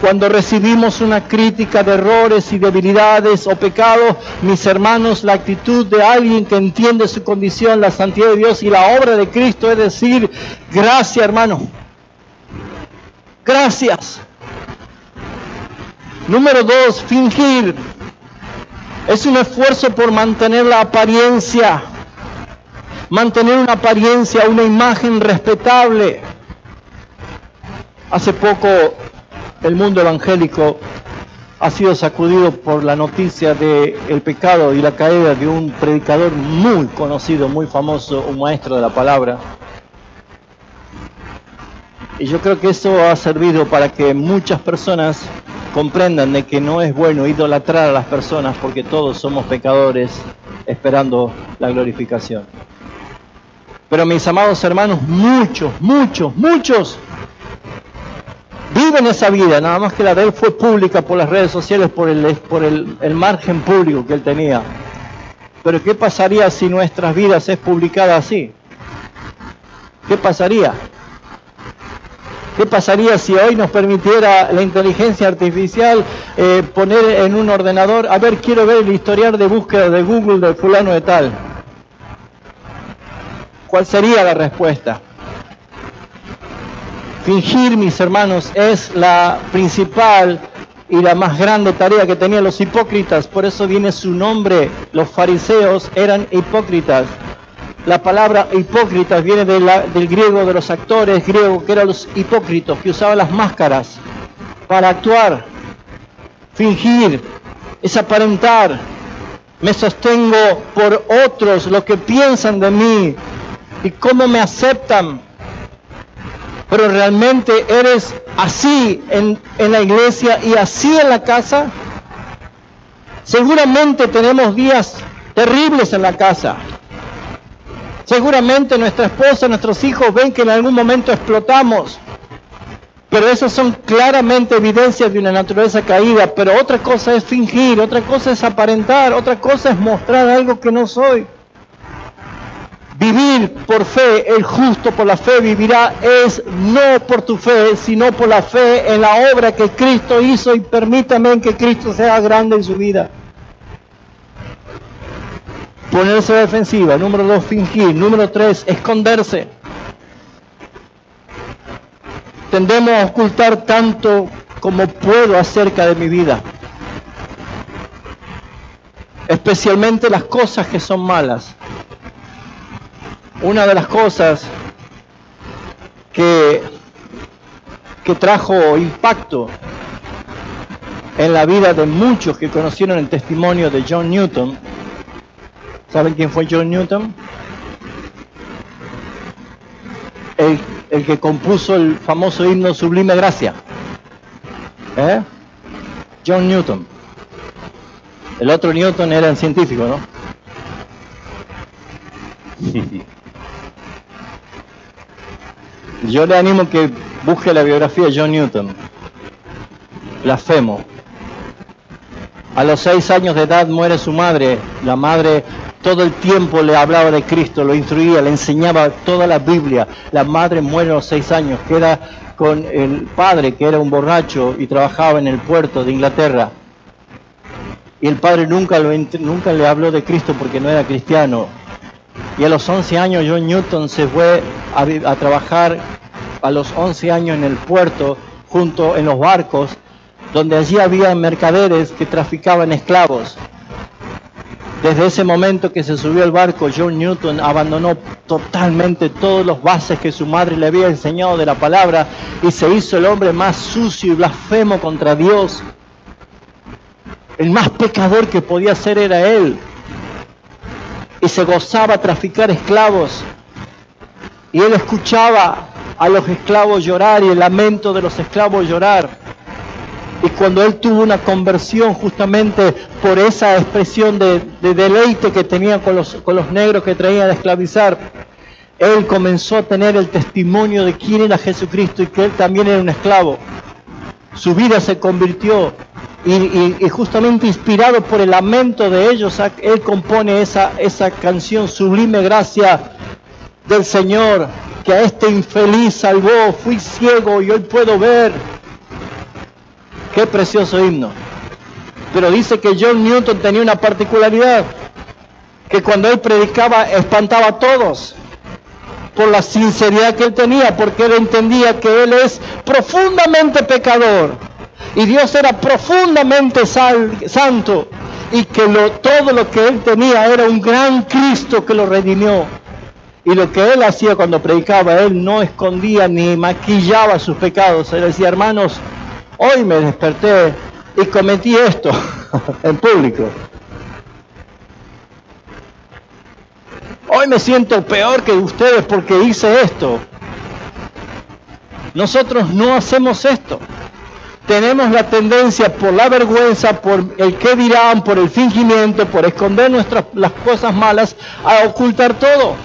Cuando recibimos una crítica de errores y debilidades o pecados, mis hermanos, la actitud de alguien que entiende su condición, la santidad de Dios y la obra de Cristo es decir, gracias, hermano. Gracias. Número 2, fingir. Es un esfuerzo por mantener la apariencia. Mantener una apariencia, una imagen respetable. Hace poco el mundo evangélico ha sido sacudido por la noticia del pecado y la caída de un predicador muy conocido, muy famoso, un maestro de la palabra. Y yo creo que eso ha servido para que muchas personas comprendan de que no es bueno idolatrar a las personas porque todos somos pecadores esperando la glorificación. Pero mis amados hermanos, muchos viven esa vida, nada más que la de él fue pública por las redes sociales, por el margen público que él tenía. Pero ¿qué pasaría si nuestras vidas es publicada así? ¿Qué pasaría? ¿Qué pasaría si hoy nos permitiera la inteligencia artificial poner en un ordenador, a ver, quiero ver el historial de búsqueda de Google de fulano de tal? ¿Cuál sería la respuesta? Fingir, mis hermanos, es la principal y la más grande tarea que tenían los hipócritas. Por eso viene su nombre. Los fariseos eran hipócritas. La palabra hipócritas viene del griego, de los actores griegos, que eran los hipócritas, que usaban las máscaras para actuar, fingir, es aparentar. Me sostengo por otros, lo que piensan de mí y cómo me aceptan. Pero realmente eres así en la iglesia y así en la casa. Seguramente tenemos días terribles en la casa. Seguramente nuestra esposa, nuestros hijos ven que en algún momento explotamos. Pero esas son claramente evidencias de una naturaleza caída. Pero otra cosa es fingir, otra cosa es aparentar, otra cosa es mostrar algo que no soy. Vivir por fe, el justo por la fe vivirá, es no por tu fe, sino por la fe en la obra que Cristo hizo, y permítame que Cristo sea grande en su vida. Ponerse a la defensiva. Número 2, fingir. Número 3, esconderse. Tendemos a ocultar tanto como puedo acerca de mi vida, especialmente las cosas que son malas. Una de las cosas que trajo impacto en la vida de muchos que conocieron el testimonio de John Newton. ¿Saben quién fue John Newton? El que compuso el famoso himno Sublime Gracia. John Newton. El otro Newton era el científico, ¿no? Yo le animo que busque la biografía de John Newton. Blasfemo. A los 6 años de edad muere su madre. La madre todo el tiempo le hablaba de Cristo, lo instruía, le enseñaba toda la Biblia. La madre muere a los 6 años, queda con el padre, que era un borracho y trabajaba en el puerto de Inglaterra. Y el padre nunca le habló de Cristo porque no era cristiano. Y a los 11 años John Newton se fue a trabajar a los 11 años en el puerto, junto en los barcos, donde allí había mercaderes que traficaban esclavos. Desde ese momento que se subió al barco, John Newton abandonó totalmente todos los bases que su madre le había enseñado de la palabra y se hizo el hombre más sucio y blasfemo contra Dios. El más pecador que podía ser era él. Y se gozaba traficar esclavos. Y él escuchaba a los esclavos llorar y el lamento de los esclavos llorar. Y cuando él tuvo una conversión justamente por esa expresión de deleite que tenía con los negros que traían a esclavizar, él comenzó a tener el testimonio de quién era Jesucristo y que él también era un esclavo. Su vida se convirtió y justamente inspirado por el lamento de ellos, él compone esa canción, Sublime Gracia del Señor, que a este infeliz salvó. Fui ciego y hoy puedo ver. Qué precioso himno. Pero dice que John Newton tenía una particularidad, que cuando él predicaba espantaba a todos por la sinceridad que él tenía, porque él entendía que él es profundamente pecador y Dios era profundamente santo y que todo lo que él tenía era un gran Cristo que lo redimió. Y lo que él hacía cuando predicaba, él no escondía ni maquillaba sus pecados. Él decía: hermanos, hoy me desperté y cometí esto en público. Hoy me siento peor que ustedes porque hice esto. Nosotros no hacemos esto. Tenemos la tendencia por la vergüenza, por el qué dirán, por el fingimiento, por esconder las cosas malas, a ocultar todo.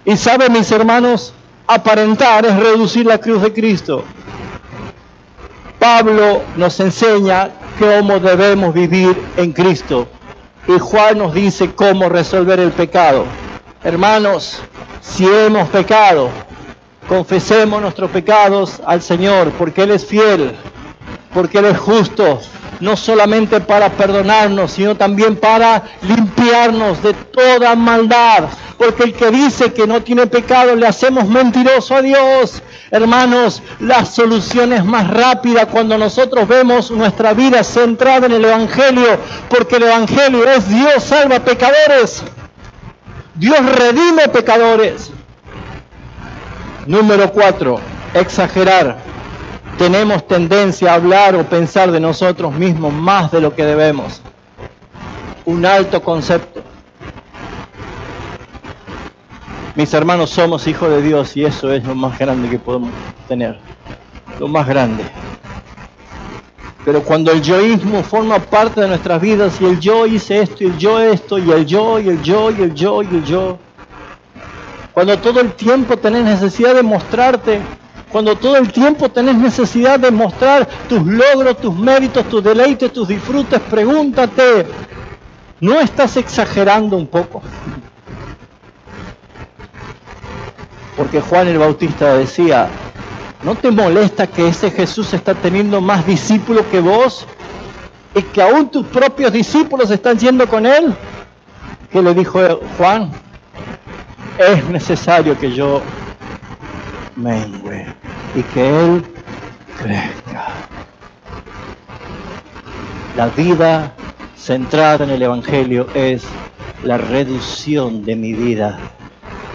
Y saben, mis hermanos, aparentar es reducir la cruz de Cristo. Pablo nos enseña cómo debemos vivir en Cristo. Y Juan nos dice cómo resolver el pecado. Hermanos, si hemos pecado, confesemos nuestros pecados al Señor, porque Él es fiel, porque Él es justo, no solamente para perdonarnos, sino también para limpiarnos de toda maldad. Porque el que dice que no tiene pecado, le hacemos mentiroso a Dios, Hermanos, la solución es más rápida cuando nosotros vemos nuestra vida centrada en el Evangelio, porque el Evangelio es Dios salva pecadores, Dios redime pecadores. Número 4, exagerar. Tenemos tendencia a hablar o pensar de nosotros mismos más de lo que debemos. Un alto concepto. Mis hermanos, somos hijos de Dios y eso es lo más grande que podemos tener. Lo más grande. Pero cuando el yoísmo forma parte de nuestras vidas y el yo hice esto y el yo esto y el yo y el yo y el yo y el yo. Cuando todo el tiempo tenés necesidad de mostrarte, cuando todo el tiempo tenés necesidad de mostrar tus logros, tus méritos, tus deleites, tus disfrutes, pregúntate, ¿no estás exagerando un poco? Porque Juan el Bautista decía, ¿no te molesta que ese Jesús está teniendo más discípulos que vos? Y que aún tus propios discípulos están yendo con él. ¿Qué le dijo Juan? Es necesario que yo mengüe y que él crezca. La vida centrada en el Evangelio es la reducción de mi vida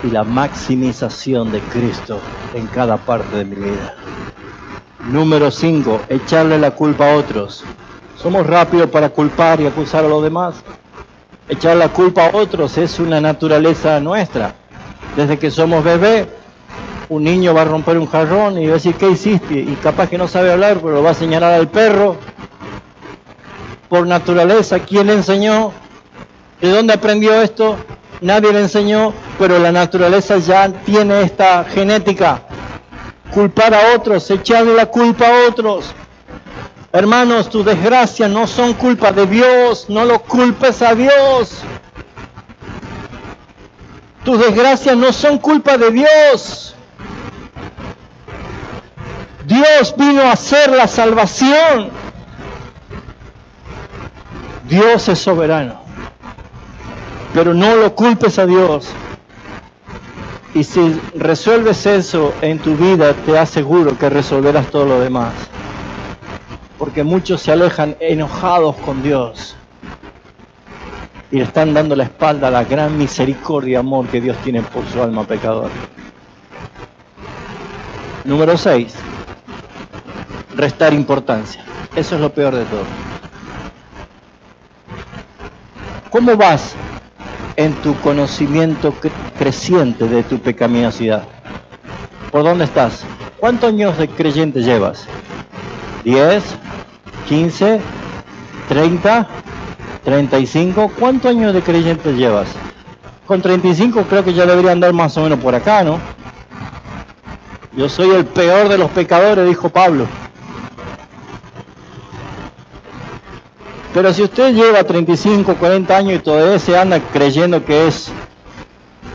y la maximización de Cristo en cada parte de mi vida. Número 5, echarle la culpa a otros. Somos rápidos para culpar y acusar a los demás. Echar la culpa a otros es una naturaleza nuestra. Desde que somos bebés, un niño va a romper un jarrón y va a decir, ¿qué hiciste? Y capaz que no sabe hablar, pero lo va a señalar al perro. Por naturaleza, ¿quién le enseñó? ¿De dónde aprendió esto? Nadie le enseñó, pero la naturaleza ya tiene esta genética. Culpar a otros, echarle la culpa a otros. Hermanos, tus desgracias no son culpa de Dios, no lo culpes a Dios. Tus desgracias no son culpa de Dios. Dios vino a hacer la salvación. Dios es soberano. Pero no lo culpes a Dios. Y si resuelves eso en tu vida, te aseguro que resolverás todo lo demás. Porque muchos se alejan enojados con Dios. Y le están dando la espalda a la gran misericordia y amor que Dios tiene por su alma pecadora. Número 6. Restar importancia. Eso es lo peor de todo. ¿Cómo vas en tu conocimiento creciente de tu pecaminosidad? ¿Por dónde estás? ¿Cuántos años de creyente llevas? ¿10? ¿15? ¿30? ¿35? ¿Cuántos años de creyente llevas? Con 35 creo que ya debería andar más o menos por acá, ¿no? Yo soy el peor de los pecadores, dijo Pablo. Pero si usted lleva 35, 40 años y todavía se anda creyendo que es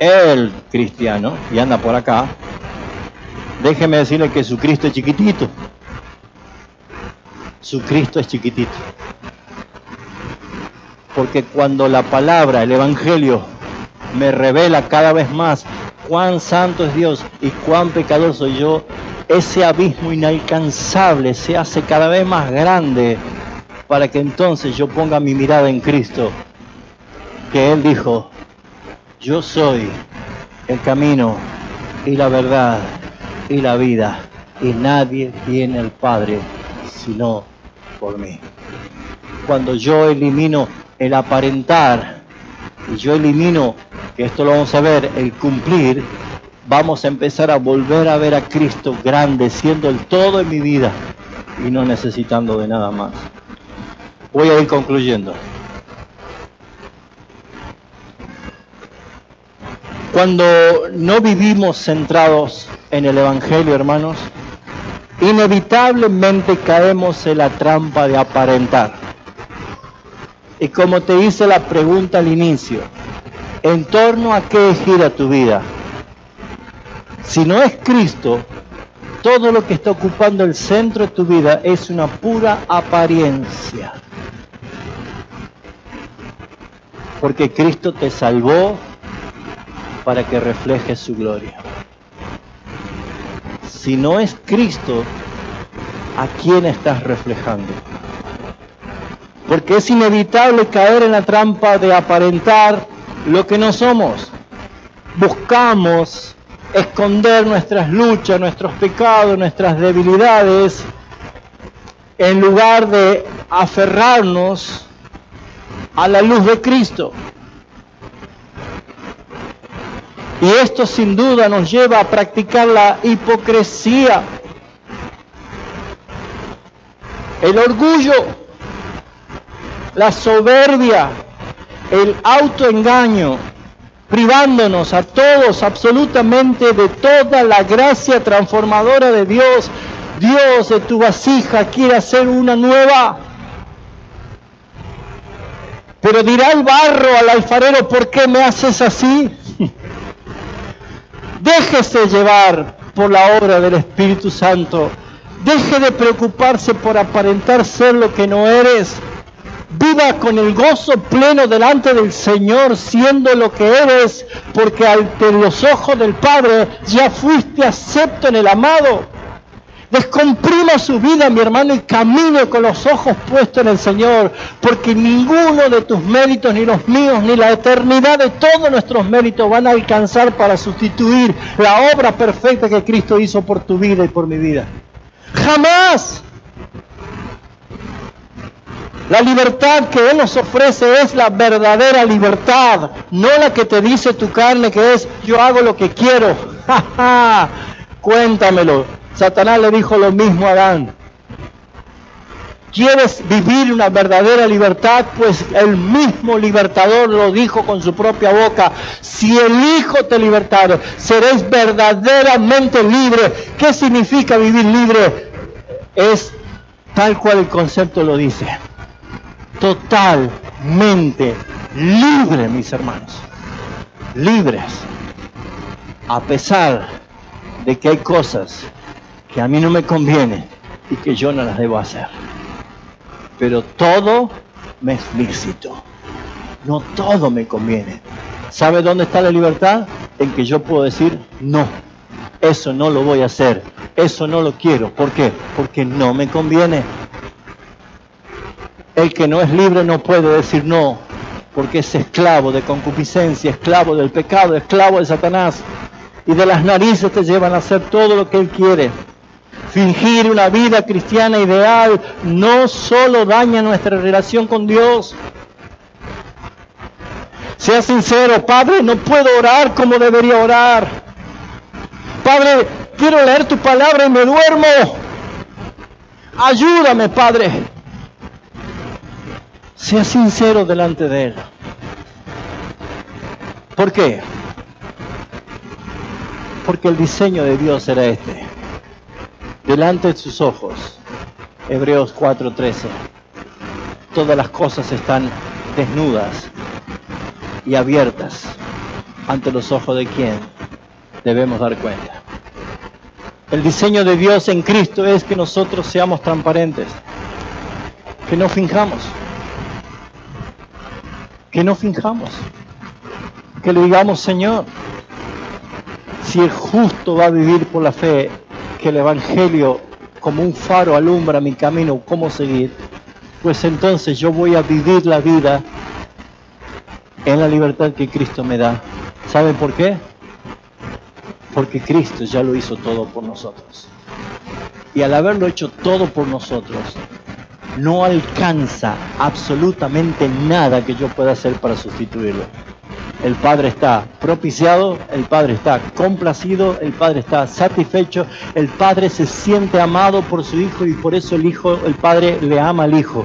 el cristiano y anda por acá, déjeme decirle que su Cristo es chiquitito. Su Cristo es chiquitito. Porque cuando la palabra, el Evangelio, me revela cada vez más cuán santo es Dios y cuán pecador soy yo, ese abismo inalcanzable se hace cada vez más grande para que entonces yo ponga mi mirada en Cristo, que Él dijo, yo soy el camino y la verdad y la vida, y nadie tiene al Padre sino por mí. Cuando yo elimino el aparentar, y yo elimino, que esto lo vamos a ver, el cumplir, vamos a empezar a volver a ver a Cristo grande, siendo el todo en mi vida, y no necesitando de nada más. Voy a ir concluyendo. Cuando no vivimos centrados en el Evangelio, hermanos, inevitablemente caemos en la trampa de aparentar. Y como te hice la pregunta al inicio, ¿en torno a qué gira tu vida? Si no es Cristo, todo lo que está ocupando el centro de tu vida es una pura apariencia. Porque Cristo te salvó para que reflejes su gloria. si no es Cristo, ¿a quién estás reflejando? Porque es inevitable caer en la trampa de aparentar lo que no somos. Buscamos esconder nuestras luchas, nuestros pecados, nuestras debilidades, en lugar de aferrarnos a la luz de Cristo. Y esto sin duda nos lleva a practicar la hipocresía, el orgullo, la soberbia, el autoengaño, privándonos a todos absolutamente de toda la gracia transformadora de Dios. Dios, de tu vasija quiere hacer una nueva. Pero dirá el barro al alfarero, ¿por qué me haces así? Déjese llevar por la obra del Espíritu Santo. Deje de preocuparse por aparentar ser lo que no eres. Viva con el gozo pleno delante del Señor, siendo lo que eres, porque ante los ojos del Padre ya fuiste acepto en el amado. Descomprima su vida, mi hermano, y camine con los ojos puestos en el Señor, porque ninguno de tus méritos, ni los míos, ni la eternidad de todos nuestros méritos van a alcanzar para sustituir la obra perfecta que Cristo hizo por tu vida y por mi vida. ¡Jamás! La libertad que Él nos ofrece es la verdadera libertad, no la que te dice tu carne, que es yo hago lo que quiero. ¡Ja, ja! Cuéntamelo. Satanás le dijo lo mismo a Adán. ¿Quieres vivir una verdadera libertad? Pues el mismo libertador lo dijo con su propia boca. Si el Hijo te libertare, seréis verdaderamente libre. ¿Qué significa vivir libre? Es tal cual el concepto lo dice. Totalmente libre, mis hermanos. Libres. A pesar de que hay cosas que a mí no me convienen y que yo no las debo hacer. Pero todo me es lícito. No todo me conviene. ¿Sabe dónde está la libertad? En que yo puedo decir, no, eso no lo voy a hacer, eso no lo quiero. ¿Por qué? Porque no me conviene. El que no es libre no puede decir no, porque es esclavo de concupiscencia, esclavo del pecado, esclavo de Satanás. Y de las narices te llevan a hacer todo lo que él quiere. Fingir una vida cristiana ideal no solo daña nuestra relación con Dios. Sea sincero, Padre, no puedo orar como debería orar. Padre, quiero leer tu palabra y me duermo. Ayúdame, Padre. Sea sincero delante de Él. ¿Por qué? Porque el diseño de Dios era este. Delante de sus ojos, Hebreos 4:13, todas las cosas están desnudas y abiertas ante los ojos de quien debemos dar cuenta. El diseño de Dios en Cristo es que nosotros seamos transparentes, que no finjamos, que le digamos, Señor, si el justo va a vivir por la fe, que el Evangelio como un faro alumbra mi camino, cómo seguir, pues entonces yo voy a vivir la vida en la libertad que Cristo me da. ¿Saben por qué? Porque Cristo ya lo hizo todo por nosotros. Y al haberlo hecho todo por nosotros, no alcanza absolutamente nada que yo pueda hacer para sustituirlo. El Padre está propiciado, el Padre está complacido, el Padre está satisfecho, el Padre se siente amado por su Hijo y por eso el Padre le ama al Hijo.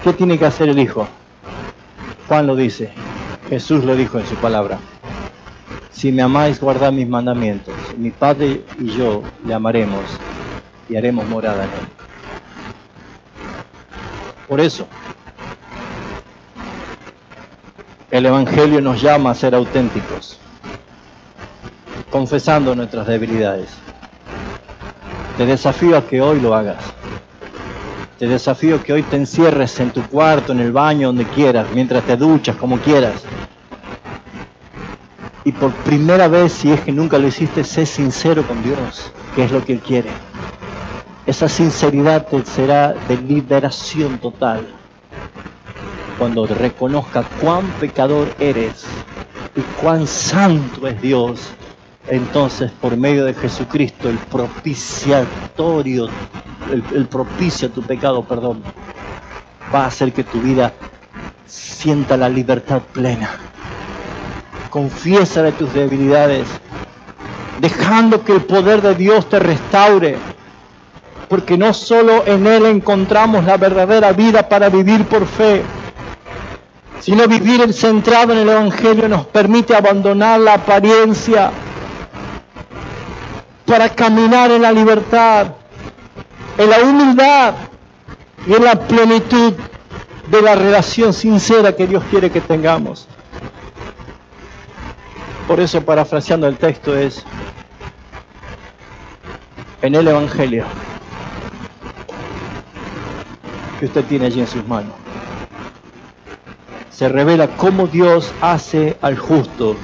¿Qué tiene que hacer el Hijo? Juan lo dice, Jesús lo dijo en su palabra. Si me amáis, guardad mis mandamientos. Mi Padre y yo le amaremos y haremos morada en Él. Por eso, el Evangelio nos llama a ser auténticos, confesando nuestras debilidades. Te desafío a que hoy lo hagas. Te desafío a que hoy te encierres en tu cuarto, en el baño, donde quieras, mientras te duchas, como quieras. Y por primera vez, si es que nunca lo hiciste, sé sincero con Dios, que es lo que Él quiere. Esa sinceridad te será de liberación total. Cuando reconozca cuán pecador eres y cuán santo es Dios, entonces por medio de Jesucristo, el propiciatorio, el propicio a tu pecado, perdón, va a hacer que tu vida sienta la libertad plena. Confiesa de tus debilidades, dejando que el poder de Dios te restaure, porque no solo en Él encontramos la verdadera vida para vivir por fe, sino vivir centrado en el Evangelio nos permite abandonar la apariencia para caminar en la libertad, en la humildad y en la plenitud de la relación sincera que Dios quiere que tengamos. Por eso, parafraseando el texto, es en el Evangelio que usted tiene allí en sus manos. Se revela cómo Dios hace al justo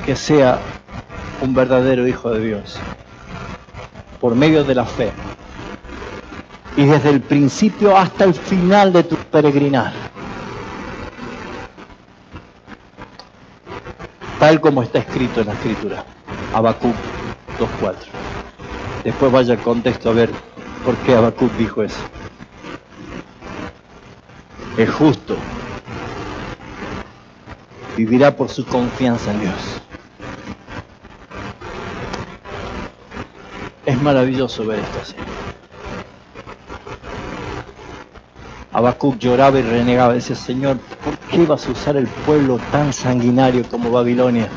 que sea un verdadero hijo de Dios, por medio de la fe, y desde el principio hasta el final de tu peregrinar, tal como está escrito en la Escritura, Habacuc 2:4. Después vaya al contexto a ver por qué Habacuc dijo eso. El justo vivirá por su confianza en Dios. Es maravilloso ver esto así. Habacuc lloraba y renegaba, decía: Señor, ¿por qué vas a usar el pueblo tan sanguinario como Babilonia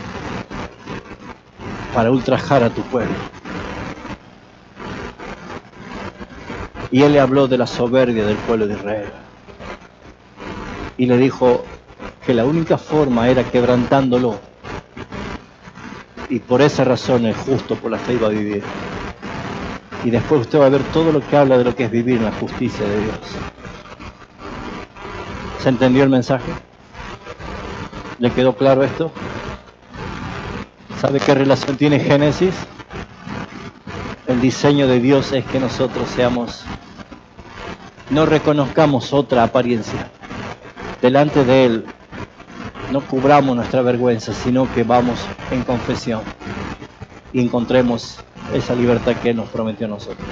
para ultrajar a tu pueblo? Y él le habló de la soberbia del pueblo de Israel. Y le dijo que la única forma era quebrantándolo. Y por esa razón el justo por la fe iba a vivir. Y después usted va a ver todo lo que habla de lo que es vivir en la justicia de Dios. ¿Se entendió el mensaje? ¿Le quedó claro esto? ¿Sabe qué relación tiene Génesis? El diseño de Dios es que nosotros no reconozcamos otra apariencia. Delante de Él no cubramos nuestra vergüenza, sino que vamos en confesión y encontremos esa libertad que Él nos prometió a nosotros.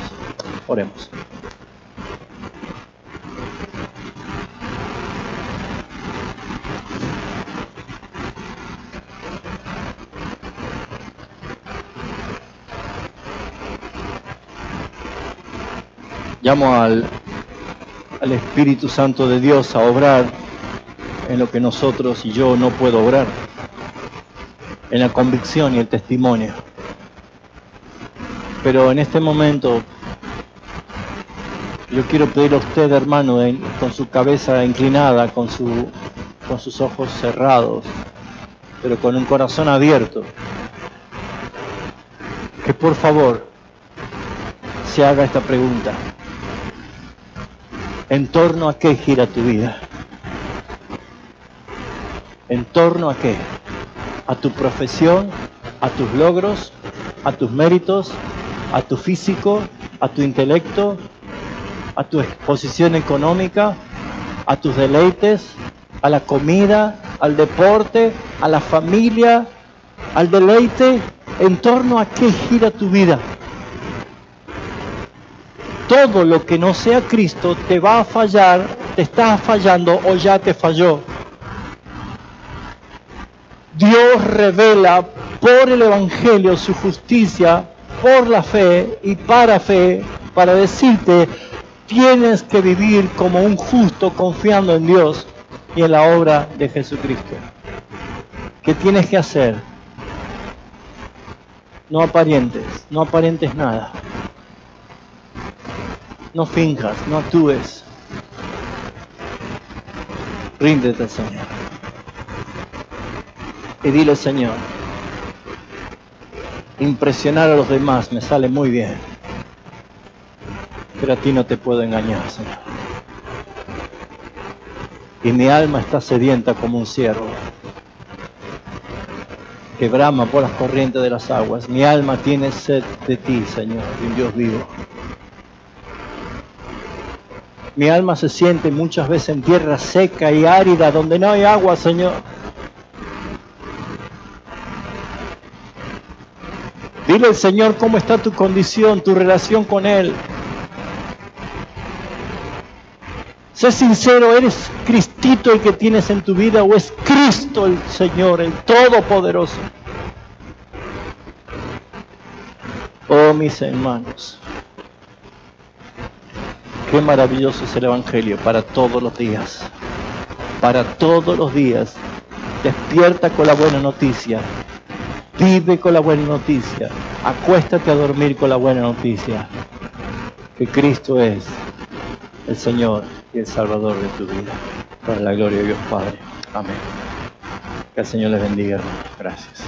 Oremos. Llamo al Espíritu Santo de Dios a obrar en lo que nosotros y yo no puedo obrar, en la convicción y el testimonio. Pero en este momento yo quiero pedirle a usted, hermano, con su cabeza inclinada, con sus ojos cerrados, pero con un corazón abierto, que por favor se haga esta pregunta: ¿en torno a qué gira tu vida? ¿En torno a qué? ¿A tu profesión? ¿A tus logros? ¿A tus méritos? ¿A tu físico? ¿A tu intelecto? ¿A tu exposición económica? ¿A tus deleites? ¿A la comida? ¿Al deporte? ¿A la familia? ¿Al deleite? ¿En torno a qué gira tu vida? Todo lo que no sea Cristo te va a fallar, te está fallando o ya te falló. Dios revela por el Evangelio su justicia, por la fe y para decirte: tienes que vivir como un justo confiando en Dios y en la obra de Jesucristo. ¿Qué tienes que hacer? No aparentes nada. No finjas, no actúes. Ríndete al Señor. Y dile: Señor, impresionar a los demás me sale muy bien, pero a ti no te puedo engañar, Señor. Y mi alma está sedienta como un ciervo. que brama por las corrientes de las aguas. Mi alma tiene sed de ti, Señor, de un Dios vivo. Mi alma se siente muchas veces en tierra seca y árida, donde no hay agua, Señor. Dile al Señor cómo está tu condición, tu relación con Él. Sé sincero, ¿eres Cristito el que tienes en tu vida o es Cristo el Señor, el Todopoderoso? Oh, mis hermanos, qué maravilloso es el Evangelio para todos los días. Para todos los días. Despierta con la buena noticia. Vive con la buena noticia. Acuéstate a dormir con la buena noticia. Que Cristo es el Señor y el Salvador de tu vida. Para la gloria de Dios Padre. Amén. Que el Señor les bendiga, hermano. Gracias.